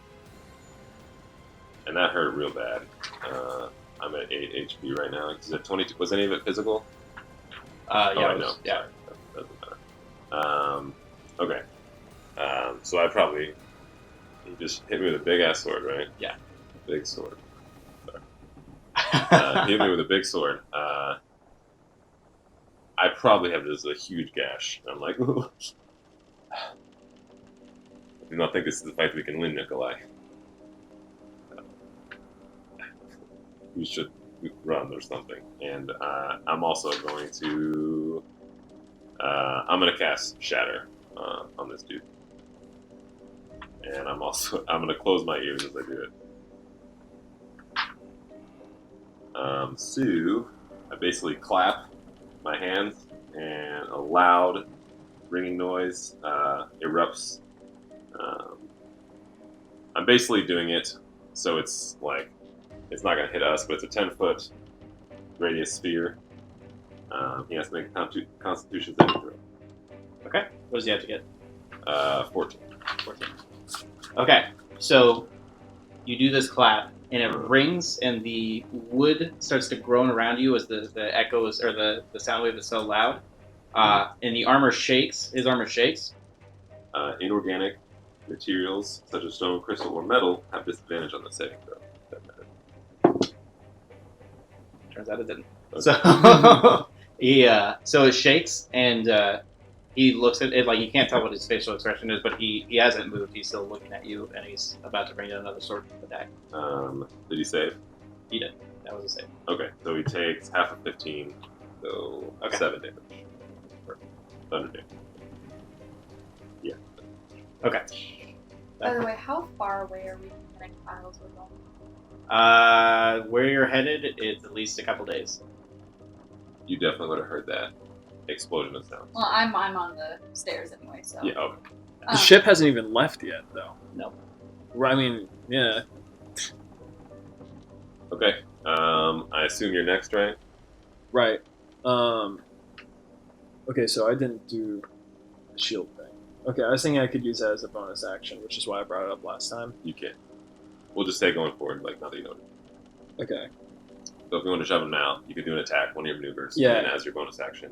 that hurt real bad. I'm at 8 HP right now. Is it 22? Was any of it physical? Yeah, I it know. was- yeah. Sorry. That doesn't matter. Okay. So I probably... You just hit me with a big-ass sword, right? Yeah. Big sword. Sorry. He hit me with a big sword. I probably have just a huge gash. I'm like, ooh. I do not think this is the fight we can win, Nicolai. We should run or something. And I'm also going to... I'm going to cast Shatter on this dude. And I'm going to close my ears as I do it. So, I basically clap my hands, and a loud ringing noise erupts. I'm basically doing it so it's like, it's not going to hit us, but it's a 10-foot radius sphere. He has to make a Constitution saving throw. Okay. What does he have to get? 14. 14. Okay. So you do this clap, and it rings, and the wood starts to groan around you as the echoes, or the sound wave is so loud. And the armor shakes. His armor shakes. Inorganic materials such as stone, crystal, or metal have disadvantage on the saving throw. Turns out it didn't. Okay. So so it shakes, and he looks at it like you can't tell what his facial expression is, but he hasn't moved. He's still looking at you, and he's about to bring in another sword attack. Did he save? He did. That was a save. Okay, so he takes half of 15, so 7 damage. Or thunder damage. Yeah. Okay. By the way, how far away are we from the next isles we're going? Where you're headed, it's at least a couple days. You definitely would have heard that explosion of sound. Well, I'm on the stairs anyway, so. Yeah, okay. The ship hasn't even left yet, though. No. I mean, yeah. Okay, I assume you're next, right? Right. Okay, so I didn't do the shield thing. Okay, I was thinking I could use that as a bonus action, which is why I brought it up last time. You can. We'll just say going forward, like, now that you know it. Okay. So if you want to shove him now, you can do an attack, one of your maneuvers, Yeah. and as your bonus action.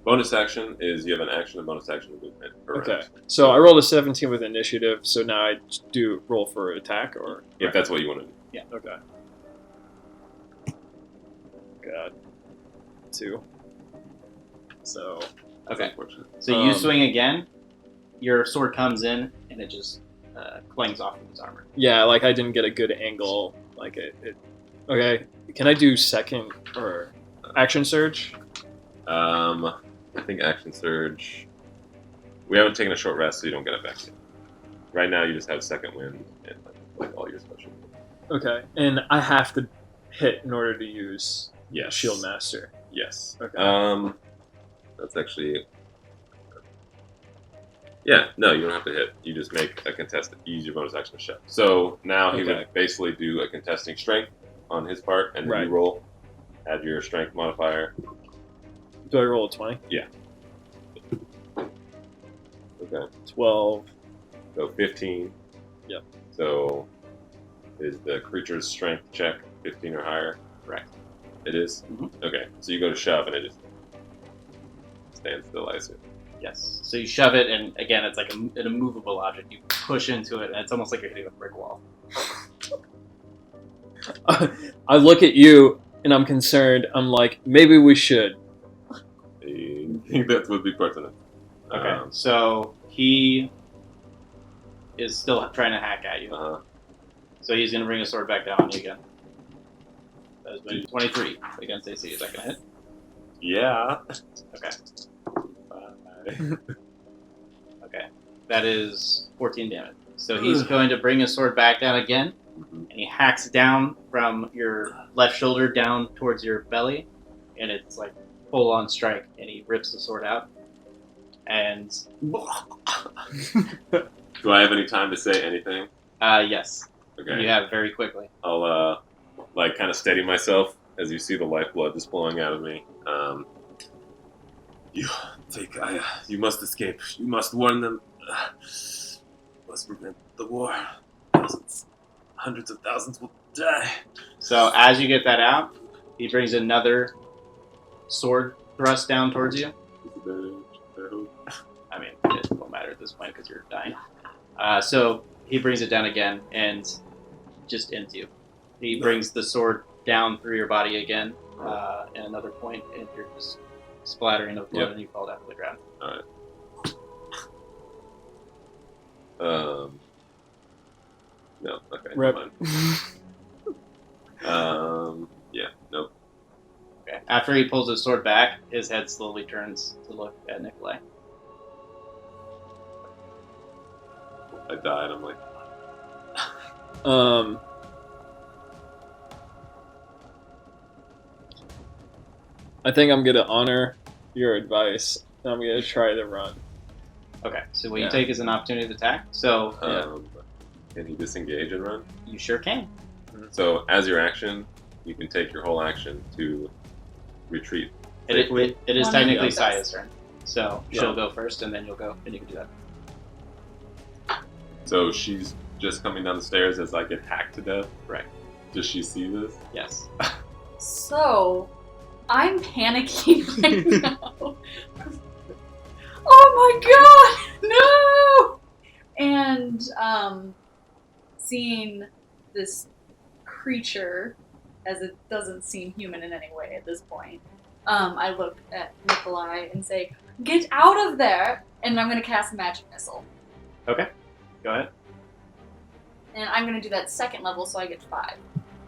Bonus action is you have an action, a bonus action, and movement. Okay. So I rolled a 17 with initiative, so now I do roll for attack, or... If that's what you want to do. Yeah. Okay. God. 2. So... Okay. Unfortunate. So you swing again. Your sword comes in, and it just clangs off of his armor. Yeah, like I didn't get a good angle. Like it Okay. Can I do second or action surge? I think action surge. We haven't taken a short rest, so you don't get it back yet. Right now, you just have second wind and like all your special. Okay. And I have to hit in order to use Yes. Shield Master. Yes. Okay. That's actually. Yeah. No, you don't have to hit. You just make a contested. Use your bonus action to shove. So now he Okay. would basically do a contesting strength on his part, and then Right. you roll. Add your strength modifier. Do I roll a 20? Okay. 12. So 15. Yep. So is the creature's strength check 15 or higher? Correct. It is? Mhm. Okay. So you go to shove and it just stands still, I assume. Yes. So you shove it, and again, it's like an immovable object. You push into it, and it's almost like you're hitting a brick wall. I look at you and I'm concerned. I'm like, maybe we should. I think that would be pertinent. Okay. So he is still trying to hack at you. Uh-huh. So he's going to bring his sword back down on you again. That is going to be 23 against AC. Is that going to hit? Yeah. Okay. Okay. That is 14 damage. So he's going to bring his sword back down again, Mhm. and he hacks down from your left shoulder down towards your belly, and it's like full on strike, and he rips the sword out. And Do I have any time to say anything? yes, Okay. you have very quickly. I'll kind of steady myself as you see the lifeblood just flowing out of me. You must escape. You must warn them. Must prevent the war. Thousands, hundreds of thousands will die. So as you get that out, he brings another sword thrust down towards you. I mean, it won't matter at this point because you're dying. So he brings it down again and just ends you. He brings the sword down through your body again, and another point, and you're just splattering of blood, and you fall down to the ground. Alright. No, okay, Rip. never mind. Yeah, nope. Okay. After he pulls his sword back, his head slowly turns to look at Nicolai. I died, I'm like, I think I'm gonna honor your advice. I'm gonna try to run. Okay, so what you Yeah. take is an opportunity to attack. So can he disengage and run? you sure can. So, as your action, you can take your whole action to retreat. It is One technically of those. Saiya's turn. So Yeah. she'll go first, and then you'll go, and you can do that. So, she's just coming down the stairs as I get hacked to death. Right. Does she see this? Yes. So, I'm panicking right now. Oh my god! No! And, seeing this creature, as it doesn't seem human in any way at this point, I look at Nicolai and say, "Get out of there!" And I'm gonna cast a magic missile. Okay. Go ahead. And I'm gonna do that second level, so I get 5.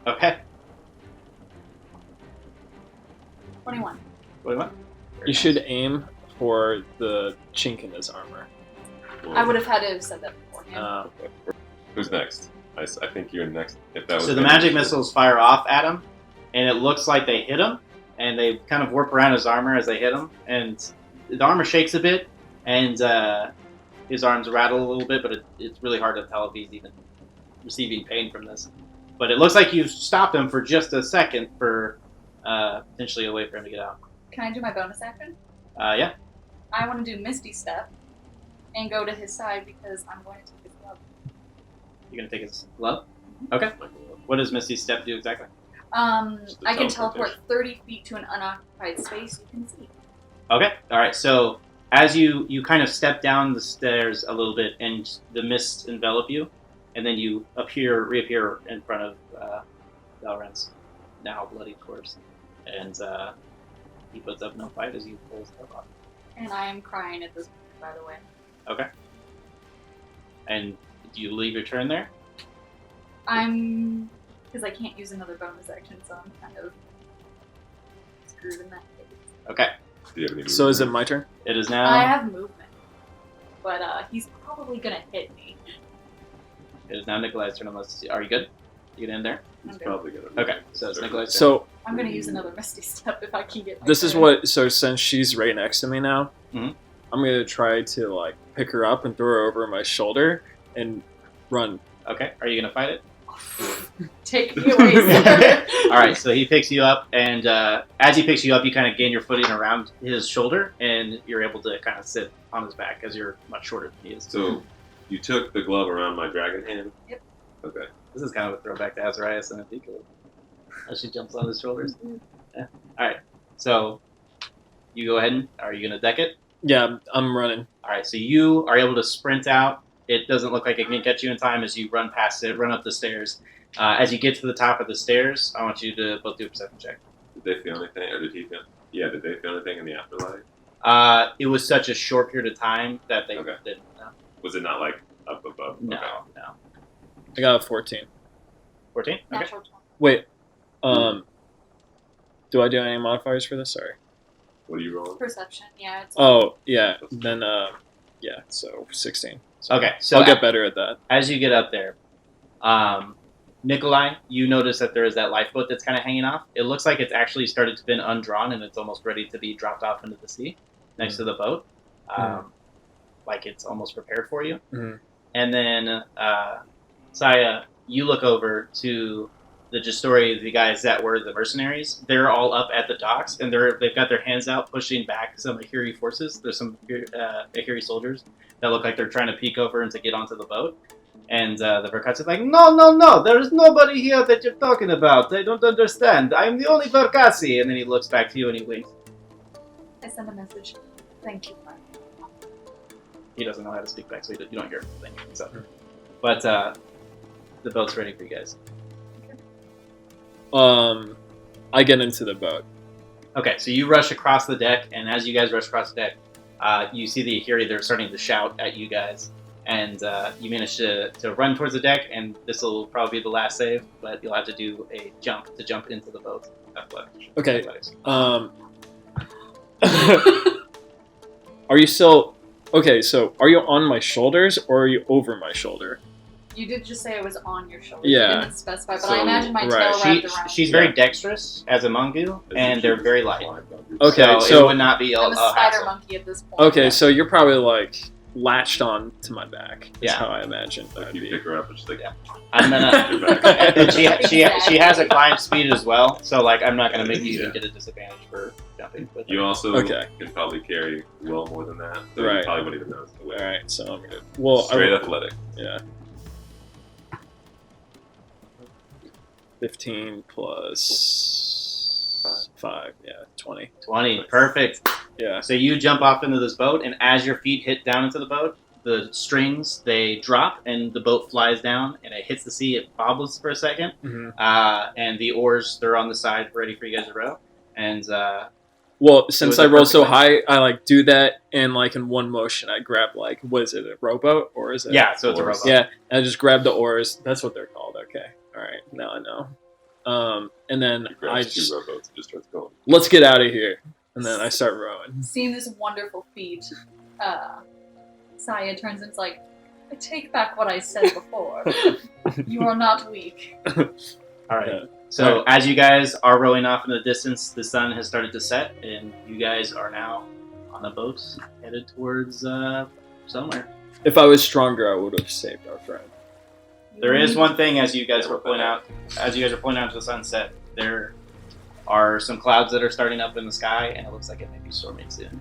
Okay. 21. What do you want? You should aim for the chink in his armor. I would have had to have said that beforehand. Who's next? I think you're next. If that was So the magic missiles fire off at him, and it looks like they hit him, and they kind of warp around his armor as they hit him, and the armor shakes a bit, and his arms rattle a little bit, but it's really hard to tell if he's even receiving pain from this. But it looks like you stopped him for just a second for potentially a way for him to get out. Can I do my bonus action? Yeah. I want to do Misty Step and go to his side because I'm going to take his glove. You're going to take his glove? Okay. What does Misty Step do exactly? Just a I can teleportation. teleport 30 feet to an unoccupied space you can see. Okay. All right. So as you kind of step down the stairs a little bit, and the mist envelop you, and then you reappear in front of Dahl'ren's now bloody corpse, and he puts up no fight as you pull his glove off. And I am crying at this point, by the way. Okay. And do you leave your turn there? Because I can't use another bonus action, so I'm kind of screwed in that case. Okay. Do you have any So is it movement? my turn? It is I now. have movement, but he's probably going to hit me. It is now Nicolai's turn. Unless are you good? You get in there. I'm He's good. probably gonna. Okay. So it's Nicolai's turn. So I'm going to use another Misty Step if I can get my this is turn. what. So since she's right next to me now, Mhm. I'm gonna try to like pick her up and throw her over my shoulder and run. Okay. Are you gonna fight it? Take me away, sir. All right, so he picks you up, and as he picks you up, you kind of gain your footing around his shoulder, and you're able to kind of sit on his back because you're much shorter than he is. So, you took the glove around my dragon hand? Yep. Okay. This is kind of a throwback to Azarias and Athena as she jumps on his shoulders. Yeah. All right, so you go ahead and are you going to deck it? Yeah, I'm running. All right, so you are able to sprint out. It doesn't look like it can catch you in time as you run past it, run up the stairs. As you get to the top of the stairs, I want you to both do a perception check. Did they feel anything, or did he feel? Yeah, did they feel anything in the afterlife? It was such a short period of time that they Okay. didn't know. Was it not like up above? No, Okay. no. I got a 14. 14? Okay. Natural 20. Wait, do I do any modifiers for this? Sorry. What are you rolling? Perception, yeah. It's Oh yeah, then yeah, so 16. So Okay, so I'll get better at that. as you get up there, Nicolai, you notice that there is that lifeboat that's kind of hanging off. It looks like it's actually started to been undrawn and it's almost ready to be dropped off into the sea next to the boat. Like it's almost prepared for you. Mhm. And then, Saiya, you look over to the Justori, the guys that were the mercenaries, they're all up at the docks, and they've got their hands out pushing back some Ahiri forces. There's some Ahiri soldiers that look like they're trying to peek over and to get onto the boat. And the Verkatsu's like, no, there is nobody here that you're talking about. I don't understand. I'm the only Verkatsi. And then he looks back to you and he winks. I send a message. Thank you, Mark. He doesn't know how to speak back, so you don't hear anything. So. But the boat's ready for you guys. I get into the boat. Okay, so you rush across the deck, and as you guys rush across the deck, you see the Ahiri. They're starting to shout at you guys. And you manage to run towards the deck, and this will probably be the last save, but you'll have to do a jump to jump into the boat. Okay. Athletics. Are you still... Okay, so are you on my shoulders, or are you over my shoulder? You did just say it was on your shoulder. Yeah. You didn't specify, but So, I imagine my right. tail wrapped around. She's you. very dexterous as a Mongu, and they're very light. Okay, so so- it would not be I'm a a spider hassle. monkey at this point. Okay, so you're probably, like, latched on to my back. Is Yeah. how I imagine that Like would you be. pick her up and she's like, Yeah. I'm gonna. And she has a climb speed as well, so like I'm not gonna make you Yeah. get a disadvantage for jumping. With you her. also Okay. can probably carry well more than that. So Right. you probably wouldn't even notice the way. Alright, so I'm good. Well, Straight athletic. Yeah. 15 plus 5. Yeah, 20. 20, perfect. Yeah. So you jump off into this boat, and as your feet hit down into the boat, the strings they drop, and the boat flies down, and it hits the sea. It bobbles for a second, hmm and the oars they're on the side, ready for you guys to row. And Well, since was I a roll so perfect high, I like do that, and like in one motion, I grab like, what is it, a rowboat or is it? yeah, so it's a Oars. rowboat. Yeah, and I just grab the oars. That's what they're called. Okay, all right, now I know. And then He I grabs just two rowboats and just starts going. let's get out of here, and then I start rowing. Seeing this wonderful feat, Saiya turns and is like, I take back what I said before. You are not weak. All right. Yeah. So as you guys are rowing off in the distance, the sun has started to set, and you guys are now on a boat headed towards somewhere. If I was stronger, I would have saved our friend. There is one thing as you guys were pulling out to the sunset. There are some clouds that are starting up in the sky, and it looks like it may be storming soon.